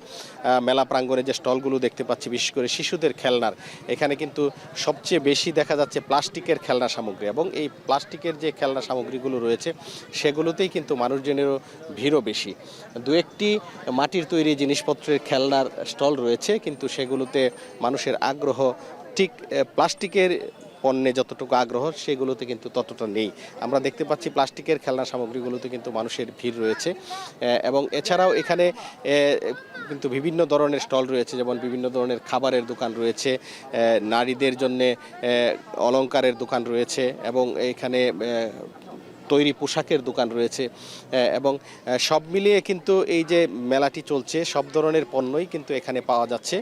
মেলা প্রাঙ্গণে যে স্টলগুলো দেখতে পাচ্ছি, বিশেষ করে শিশুদের খেলনার, এখানে কিন্তু সবচেয়ে বেশি দেখা যাচ্ছে প্লাস্টিকের খেলনা সামগ্রী। এবং এই প্লাস্টিকের যে খেলনা সামগ্রীগুলো রয়েছে সেগুলোতেই কিন্তু মানুষজনেরও ভিড়ও বেশি। 2-1টি মাটির তৈরি জিনিসপত্রের খেলনার স্টল রয়েছে, কিন্তু সেগুলোতে মানুষের আগ্রহ ঠিক প্লাস্টিকের পণ্যে যতটুকু আগ্রহ সেগুলোতে কিন্তু ততটা নেই। আমরা দেখতে পাচ্ছি প্লাস্টিকের খেলনা সামগ্রীগুলোতে কিন্তু মানুষের ভিড় রয়েছে। এবং এছাড়াও এখানে কিন্তু বিভিন্ন ধরনের স্টল রয়েছে, যেমন বিভিন্ন ধরনের খাবারের দোকান রয়েছে, নারীদের জন্যে অলংকারের দোকান রয়েছে এবং এখানে তৈরি পোশাকের দোকান রয়েছে এবং সব মিলিয়ে কিন্তু এই যে মেলাটি চলছে সব ধরনের পণ্যই কিন্তু এখানে পাওয়া যাচ্ছে।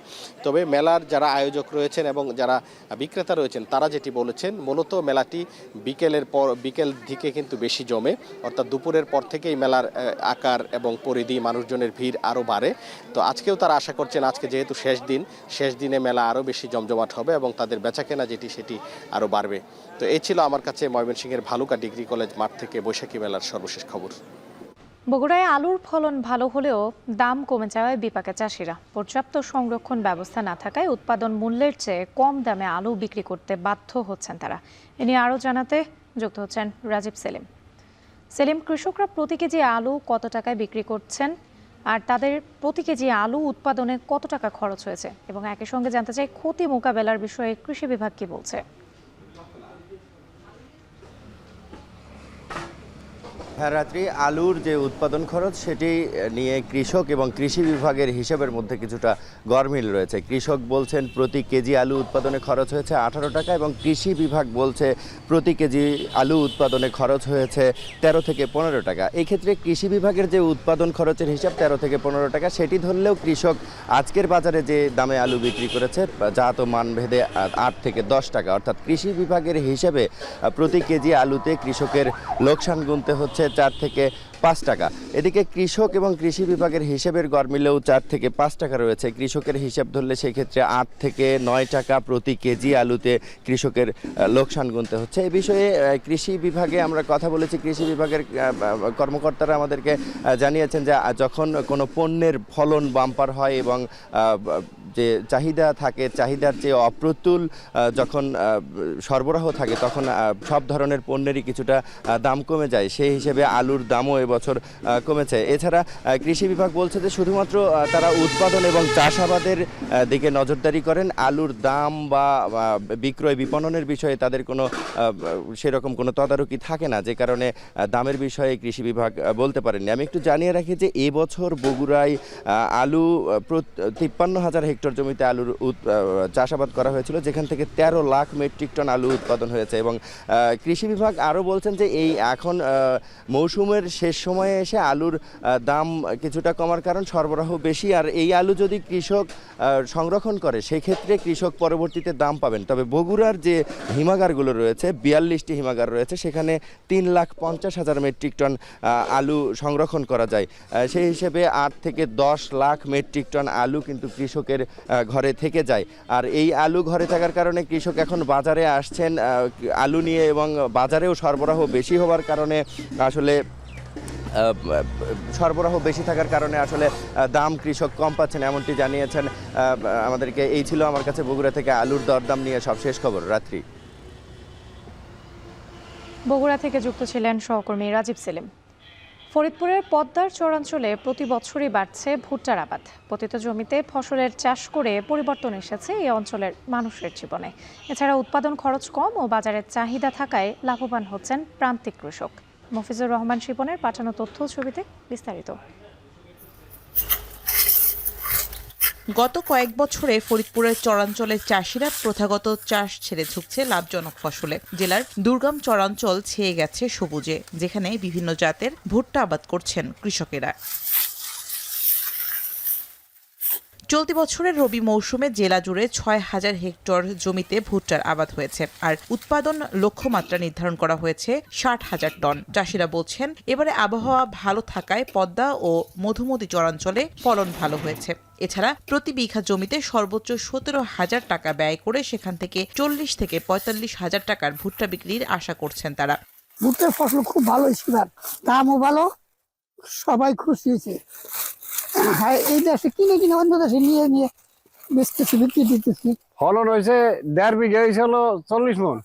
তবে মেলার যারা আয়োজক রয়েছেন এবং যারা বিক্রেতা রয়েছেন তারা যেটি বলেছেন, মূলত মেলাটি বিকেল দিকে কিন্তু বেশি জমে, অর্থাৎ দুপুরের পর থেকেই মেলার আকার এবং পরিধি মানুষজনের ভিড় আরও বাড়ে। তো আজকেও তারা আশা করছেন আজকে যেহেতু শেষ দিনে মেলা আরও বেশি জমজমাট হবে এবং তাদের বেচাকেনা সেটি আরও বাড়বে। তো এই ছিল আমার কাছে ময়মনসিংহের ভালুকা ডিগ্রি কলেজ মাঠ থেকে বৈশাখী মেলার সর্বশেষ খবর। বগুড়ায় আলুর ফলন ভালো হলেও দাম কমে যাওয়ায় বিপাকে চাষিরা। পর্যাপ্ত সংরক্ষণ ব্যবস্থা না থাকায় উৎপাদন মূল্যের চেয়ে কম দামে আলু বিক্রি করতে বাধ্য হচ্ছেন তারা। এ নিয়ে আরও জানাতে যুক্ত হচ্ছেন রাজীব সেলিম। কৃষকরা প্রতি কেজি আলু কত টাকায় বিক্রি করছেন আর তাদের প্রতি কেজি আলু উৎপাদনে কত টাকা খরচ হয়েছে, এবং একই সঙ্গে জানতে চাই ক্ষতি মোকাবেলার বিষয়ে কৃষি বিভাগ কি বলছে। হ্যাঁ রাত্রি, আলুর যে উৎপাদন খরচ সেটি নিয়ে কৃষক এবং কৃষি বিভাগের হিসাবের মধ্যে কিছুটা গরমিল রয়েছে। কৃষক বলছেন প্রতি কেজি আলু উৎপাদনে খরচ হয়েছে 18 টাকা এবং কৃষি বিভাগ বলছে প্রতি কেজি আলু উৎপাদনে খরচ হয়েছে 13 থেকে 15 টাকা। এই ক্ষেত্রে কৃষি বিভাগের যে উৎপাদন খরচের হিসাব 13 থেকে 15 টাকা, সেটি ধরলেও কৃষক আজকের বাজারে যে দামে আলু বিক্রি করেছে জাত মানভেদে 8 থেকে 10 টাকা, অর্থাৎ কৃষি বিভাগের হিসাবে প্রতি কেজি আলুতে কৃষকের লোকসান গুনতে হচ্ছে 4 থেকে 5 টাকা। এদিকে কৃষক এবং কৃষি বিভাগের হিসেবের গড় মিলেও 4 থেকে 5 টাকা রয়েছে। কৃষকের হিসাব ধরলে সেক্ষেত্রে 8 থেকে 9 টাকা প্রতি কেজি আলুতে কৃষকের লোকসান গুনতে হচ্ছে। এই বিষয়ে কৃষি বিভাগে আমরা কথা বলেছি। কৃষি বিভাগের কর্মকর্তারা আমাদেরকে জানিয়েছেন যে যখন কোনো পণ্যের ফলন বাম্পার হয় এবং যে চাহিদা থাকে, চাহিদার চেয়ে অপ্রতুল যখন সরবরাহ থাকে, তখন সব ধরনের পণ্যেরই কিছুটা দাম কমে যায়। সেই হিসেবে আলুর দামও এবছর কমেছে। এছাড়া কৃষি বিভাগ বলছে যে শুধুমাত্র তারা উৎপাদন এবং চাষাবাদের দিকে নজরদারি করেন, আলুর দাম বা বিক্রয় বিপণনের বিষয়ে তাদের কোনো সেরকম কোনো তদারকি থাকে না, যে কারণে দামের বিষয়ে কৃষি বিভাগ বলতে পারেননি। আমি একটু জানিয়ে রাখি যে এবছর বগুড়ায় আলু 53,000 হেক্টর জমিতে আলুর চাষাবাদ করা হয়েছিল, যেখান থেকে 13 লাখ মেট্রিক টন আলু উৎপাদন হয়েছে। এবং কৃষি বিভাগ আরও বলছেন যে এই এখন মৌসুমের শেষ সময়ে এসে আলুর দাম কিছুটা কমার কারণ সরবরাহ বেশি, আর এই আলু যদি কৃষক সংরক্ষণ করে সেক্ষেত্রে কৃষক পরবর্তীতে দাম পাবেন। তবে বগুড়ার যে হিমাগারগুলো রয়েছে, 42টি হিমাগার রয়েছে, সেখানে 3,50,000 মেট্রিক টন আলু সংরক্ষণ করা যায়। সেই হিসেবে 8 থেকে 10 লাখ মেট্রিক টন আলু কিন্তু কৃষকের ঘরে থেকে যায়। আর এই আলু ঘরে থাকার কারণে কৃষক এখন বাজারে আসছেন আলু নিয়ে, এবং বাজারেও সরবরাহ বেশি হওয়ার কারণে আসলে সরবরাহ বেশি থাকার কারণে আসলে দাম কৃষক কম পাচ্ছেন, এমনটি জানিয়েছেন আমাদেরকে। এই ছিল আমার কাছে বগুড়া থেকে আলুর দরদাম নিয়ে সবশেষ খবর। রাত্রি। বগুড়া থেকে যুক্ত ছিলেন সহকর্মী রাজীব সেলিম। ফরিদপুরের পদ্মার চরাঞ্চলে প্রতি বছরই বাড়ছে ভুট্টার আবাদ। পতিত জমিতে ফসলের চাষ করে পরিবর্তন এসেছে এই অঞ্চলের মানুষের জীবনে। এছাড়া উৎপাদন খরচ কম ও বাজারের চাহিদা থাকায় লাভবান হচ্ছেন প্রান্তিক কৃষক। মফিজুর রহমান শিপনের পাঠানো তথ্য ছবিতে বিস্তারিত। গত কয়েক বছরে ফরিদপুরের চরাঞ্চলের চাষিরা প্রথাগত চাষ ছেড়ে ঝুঁকছে লাভজনক ফসলে। জেলার দুর্গম চরাঞ্চল ছেয়ে গেছে সবুজে, যেখানে বিভিন্ন জাতের ভুট্টা আবাদ করছেন কৃষকেরা। চলতি বছরের রবি মৌসুমে জেলা জুড়ে 6,000 হেক্টর জমিতে ভুট্টার আবাদ হয়েছে, আর উৎপাদন লক্ষ্যমাত্রা নির্ধারণ করা হয়েছে 60,000 টন। চাষিরা বলছেন এবারে আবহাওয়া ভালো থাকায় পদ্মা ও মধুমতি চরাঞ্চলে ফলন ভালো হয়েছে। এছাড়া প্রতি বিঘা জমিতে সর্বোচ্চ 17,000 টাকা ব্যয় করে সেখান থেকে 40 থেকে 45,000 টাকার ভুট্টা বিক্রির আশা করছেন তারা। ভুট্টার ফসল খুব ভালো হয়েছে, দামও ভালো, সবাই খুশি হয়েছে। হ্যাঁ, এই দেশে কিনে কিনে অন্য দেশে নিয়ে নিয়ে বেচতেছি, বিক্রি দিতেছি। ফলন হয়েছে 1.5 বিঘা হয়েছিল 40 মন,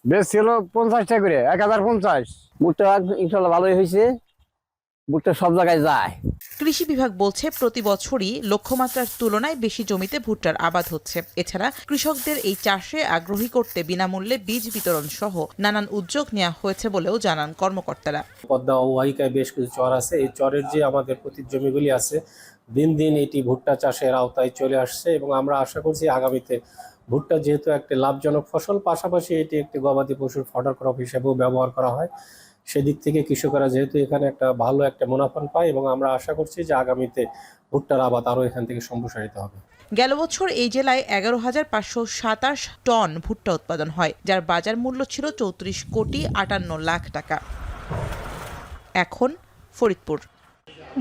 বেশ ছিল 50 টাকা করে, 1050। ভুট্টা ইনশাল্লাহ ভালোই হয়েছে, ভুট্টা সব জায়গায় যায়। কৃষি বিভাগ বলছে প্রতি বছরই লক্ষ্যমাত্রার তুলনায় বেশি জমিতে ভুট্টার আবাদ হচ্ছে। এছাড়া কৃষকদের এই চাষে আগ্রহী করতে বিনামূল্যে বীজ বিতরণ সহ নানান উদ্যোগ নেওয়া হয়েছে বলেও জানান কর্মকর্তারা। পদ্মা অববাহিকায় বেশ কিছু চর আছে, এই চরের যে আমাদের প্রতি জমিগুলি আছে, দিন দিন এটি ভুট্টা চাষের আওতায় চলে আসছে এবং আমরা আশা করছি আগামীতে ভুট্টা যেহেতু একটি লাভজনক ফসল, পাশাপাশি এটি একটি গবাদি পশুর ফডার ক্রপ হিসেবেও ব্যবহার করা হয়, সেদিক থেকে কৃষকরা যেহেতু এখানে একটা ভালো একটা মুনাফা পায় এবং আমরা আশা করছি যে আগামীতে ভুট্টার আবাদ আরও এখান থেকে সম্প্রসারিত হবে। গেল বছর এই জেলায় 11,527 টন ভুট্টা উৎপাদন হয়, যার বাজার মূল্য ছিল 34,58,00,000 টাকা। এখন ফরিদপুর।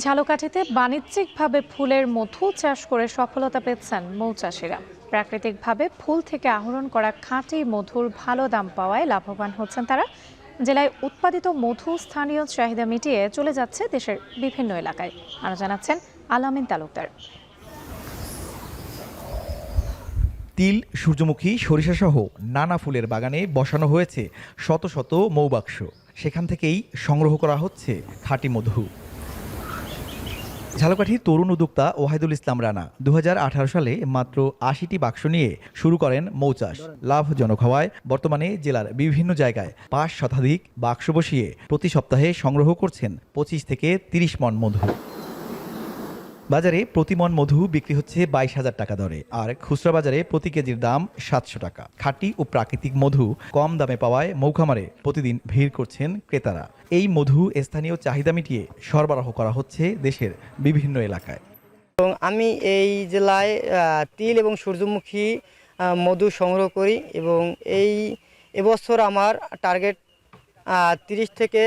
ঝালকাঠিতে বাণিজ্যিকভাবে ফুলের মধু চাষ করে সফলতা পেয়েছেন মৌচাষিরা। প্রাকৃতিকভাবে ফুল থেকে আহরণ করা খাঁটি মধুর ভালো দাম পাওয়ায় লাভবান হচ্ছেন তারা। জেলায় উৎপাদিত মধু স্থানীয় চাহিদা মিটিয়ে চলে যাচ্ছে দেশের বিভিন্ন এলাকায়। আরও জানাচ্ছেন আলামিন তালুকদার। তিল, সূর্যমুখী, সরিষা সহ নানা ফুলের বাগানে বসানো হয়েছে শত শত মৌবাক্স। সেখান থেকেই সংগ্রহ করা হচ্ছে খাঁটি মধু। ঝালকাঠির তরুণ উদ্যোক্তা ওয়াহিদুল ইসলাম রানা 2018 সালে মাত্র 80টি বাক্স নিয়ে শুরু করেন মৌচাষ। লাভজনক হওয়ায় বর্তমানে জেলার বিভিন্ন জায়গায় 5 শতাধিক বাক্স বসিয়ে প্রতি সপ্তাহে সংগ্রহ করছেন 25 থেকে 30 মণ মধু। বাজারে প্রতি মণ মধু বিক্রি হচ্ছে 22,000 টাকা দরে, আর খুচরা বাজারে প্রতি কেজির দাম 700 টাকা। খাঁটি ও প্রাকৃতিক মধু কম দামে পাওয়ায় মৌখামারে প্রতিদিন ভিড় করছেন ক্রেতারা। এই মধু স্থানীয় চাহিদা মিটিয়ে সরবরাহ করা হচ্ছে দেশের বিভিন্ন এলাকায়। আমি এই জেলায় তিল এবং সূর্যমুখী মধু সংগ্রহ করি এবং এবছর আমার টার্গেট 30 থেকে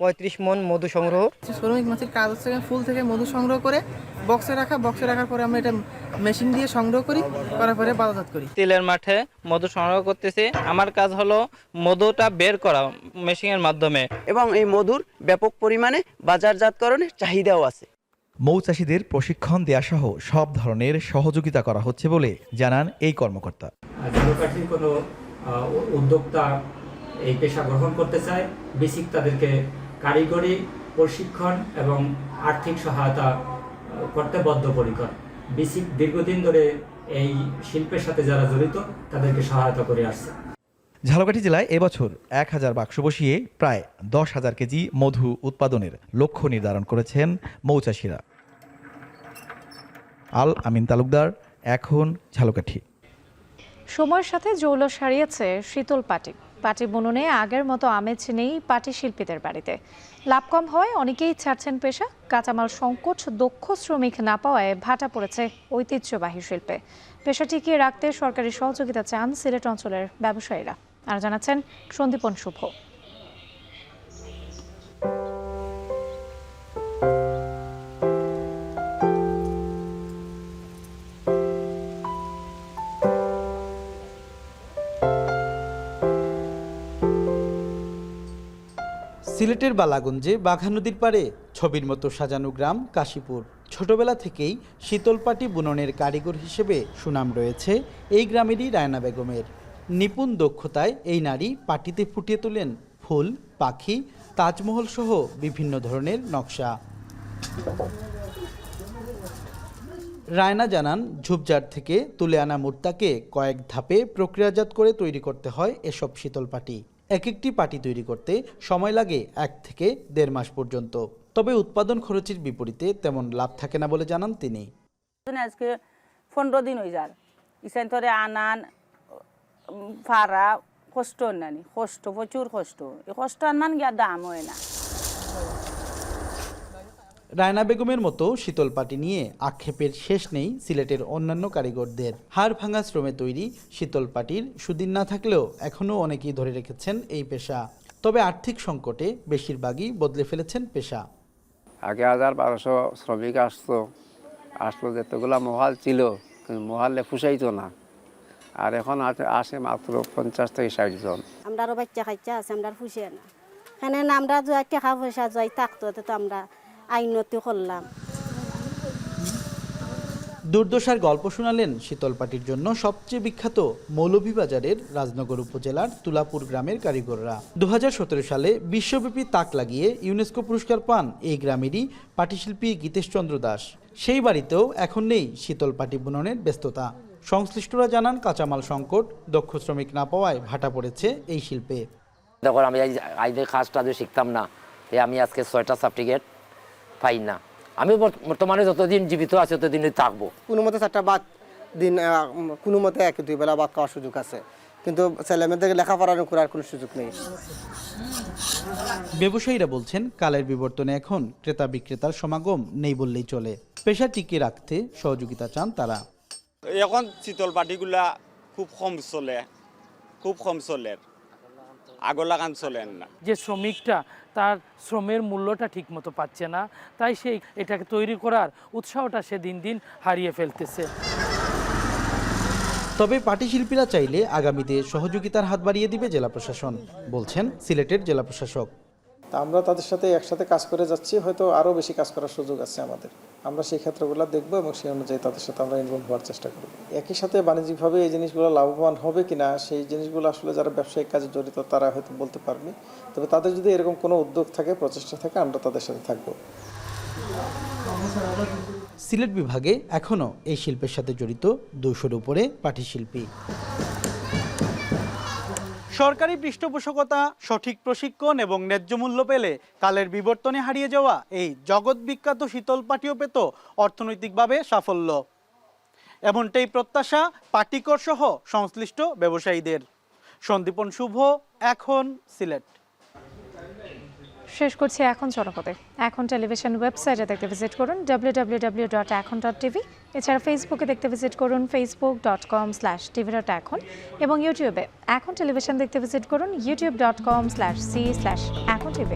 35 মণ মধু সংগ্রহ। শ্রমিক মাছের কাজ হচ্ছে ফুল থেকে মধু সংগ্রহ করে বক্সে রাখার পরে আমরা এটা মেশিন দিয়ে সংগ্রহ করার পরে বাজারজাত করি। তিলের মাঠে মধু সংগ্রহ করতেছি। আমার কাজ হলো মধুটা বের করা মেশিনের মাধ্যমে, এবং এই মধুর ব্যাপক পরিমাণে বাজারজাতকরণের চাহিদাও আছে। মৌচাষীদের প্রশিক্ষণ দেয়া সহ সব ধরনের সহযোগিতা করা হচ্ছে বলে জানান এই কর্মকর্তা। ঝালকাঠির কোনো উদ্যোক্তা এই পেশা গ্রহণ করতে চায়, বেসিক তাদেরকে কারিগরি প্রশিক্ষণ এবং আর্থিক সহায়তা করতে বদ্ধপরিকর। বেসিক দীর্ঘদিন ধরে এই শিল্পের সাথে যারা জড়িত তাদেরকে সহায়তা করে আসছে। ঝালকাঠি জেলায় এবছর 1000 বাক্স বসিয়ে প্রায় 10,000 কেজি মধু উৎপাদনের লক্ষ্য নির্ধারণ করেছেন মৌচাষীরা। আল আমিন তালুকদার, এখন ঝালকাঠি। সময়ের সাথে জৌলস হারিয়েছে শীতল পাটি। পাটি বুননে আগের মতো আমেজ নেই পাটি শিল্পীদের বাড়িতে। লাভ কম হয় অনেকেই ছাড়ছেন পেশা। কাঁচামাল সংকট, দক্ষ শ্রমিক না পাওয়ায় ভাটা পড়েছে ঐতিহ্যবাহী শিল্পে। পেশা টিকিয়ে রাখতে সরকারি সহযোগিতা চান সিলেট অঞ্চলের ব্যবসায়ীরা। আর জানাচ্ছেন সন্দীপন শুভ। সিলেটের বালাগঞ্জে বাঘা নদীর পাড়ে ছবির মতো সাজানো গ্রাম কাশীপুর। ছোটবেলা থেকেই শীতলপাটি বুননের কারিগর হিসেবে সুনাম রয়েছে এই গ্রামেরই রায়না বেগমের। নিপুণ দক্ষতায় এই নারী পাটিতে ফুটিয়ে তোলেন ফুল, পাখি, তাজমহল সহ বিভিন্ন ধরনের নকশা। রায়না জানান, ঝুপঝাড় থেকে তুলে আনা মুর্তাকে কয়েক ধাপে প্রক্রিয়াজাত করে তৈরি করতে হয় এসব শীতলপাটি। এক একটি পাটি তৈরি করতে সময় লাগে 1 থেকে 1.5 মাস পর্যন্ত। তবে উৎপাদন খরচের বিপরীতে তেমন লাভ থাকে না বলে জানান তিনি। আজকে 15 দিন হয়ে যার ইসান ধরে আনান ফারা কষ্ট নানি কষ্ট, প্রচুর কষ্ট। এই কষ্ট আনমান গিয়া দাম হয় না। রায়না বেগমের মতো শীতলপাটি নিয়ে আক্ষেপের শেষ নেই সিলেটের অন্যান্য কারিগরদের। হাড় ভাঙা শ্রমে তৈরি শীতলপাটির সুদিন না থাকলেও এখনও অনেকেই ধরে রেখেছেন এই পেশা। তবে আর্থিক সংকটে বেশিরভাগই বদলে ফেলেছেন পেশা। আগে 1200 শ্রমিক আসলো যেতগুলা মহাল ছিল, কিন্তু মহালে ফুসাইতো না। আর এখন আসে মাত্র 50 থেকে 60 জন। আমরা আরো বাচ্চা খাইচা আছে, আমরা ফুসে না। এখানে আমরা যাই টাকা পয়সা যাই থাকতো, তো আমরা আইনতি করলাম। দুর্দশার গল্প শোনালেন শীতলপাটির জন্য সবচেয়ে বিখ্যাত মৌলভীবাজারের রাজনগর উপজেলার তুলাপুর গ্রামের কারিগররা। 2017 সালে বিশ্বব্যাপী তাক লাগিয়ে ইউনেস্কো পুরস্কার পান এই গ্রামেরই পাটিশিল্পী গীতেশ চন্দ্র দাস। সেই বাড়িতেও এখন নেই শীতলপাটি বুননের ব্যস্ততা। সংশ্লিষ্টরা জানান, কাঁচামাল সংকট, দক্ষ শ্রমিক না পাওয়ায় ভাটা পড়েছে এই শিল্পে। দেখো, আমি আইদের কাজটা শিখতাম না, আমি আজকে 6টা সার্টিফিকেট পাই না। আমি বর্তমানে যতদিন জীবিত আছি ততদিনই থাকবো। কোনো মতে 4টা ভাত দিন, কোনো মতে 1-2 বেলা ভাত খাওয়ার সুযোগ আছে, কিন্তু ছেলেমেয়েদের লেখাপড়া করার কোনো সুযোগ নেই। ব্যবসায়ীরা বলছেন কালের বিবর্তনে এখন ক্রেতা বিক্রেতার সমাগম নেই বললেই চলে। পেশা টিকিয়ে রাখতে সহযোগিতা চান তারা। এখন শীতল পাটিগুলা খুব কম চলে আগর লাগান চলেন না। যে শ্রমিকটা তার শ্রমের মূল্যটা ঠিকমতো পাচ্ছে না, তাই সেই এটাকে তৈরি করার উৎসাহটা সে দিন দিন হারিয়ে ফেলতেছে। তবে পাটিশিল্পীরা চাইলে আগামীতে সহযোগিতার হাত বাড়িয়ে দিবে জেলা প্রশাসন, বলছেন সিলেটের জেলা প্রশাসক। তা আমরা তাদের সাথে একসাথে কাজ করে যাচ্ছি, হয়তো আরও বেশি কাজ করার সুযোগ আছে আমাদের। আমরা সেই ক্ষেত্রগুলো দেখব এবং সেই অনুযায়ী তাদের সাথে আমরা ইনভলভ হওয়ার চেষ্টা করব। একই সাথে বাণিজ্যিকভাবে এই জিনিসগুলো লাভবান হবে কিনা সেই জিনিসগুলো আসলে যারা ব্যবসায়িক কাজে জড়িত তারা হয়তো বলতে পারবে। তবে তাদের যদি এরকম কোনো উদ্যোগ থাকে, প্রচেষ্টা থাকে, আমরা তাদের সাথে থাকব। সিলেট বিভাগে এখনও এই শিল্পের সাথে জড়িত 200-র উপরে পাটিশিল্পী। সরকারি পৃষ্ঠপোষকতা, সঠিক প্রশিক্ষণ এবং ন্যায্য মূল্য পেলে কালের বিবর্তনে হারিয়ে যাওয়া এই জগৎ বিখ্যাত শীতল পাটিও পেত অর্থনৈতিকভাবে সাফল্য। এমনটাই প্রত্যাশা পাটিকর সহ সংশ্লিষ্ট ব্যবসায়ীদের। সন্দীপন শুভ, এখন সিলেট। শেষ করছি এখন জনপদে। এখন টেলিভিশন ওয়েবসাইটে দেখতে ভিজিট করুন www.ekon.tv। এছাড়া ফেসবুকে দেখতে ভিজিট করুন facebook.com/tv.ekon এবং ইউটিউবে এখন টেলিভিশন দেখতে ভিজিট করুন youtube.com/c/ekontv।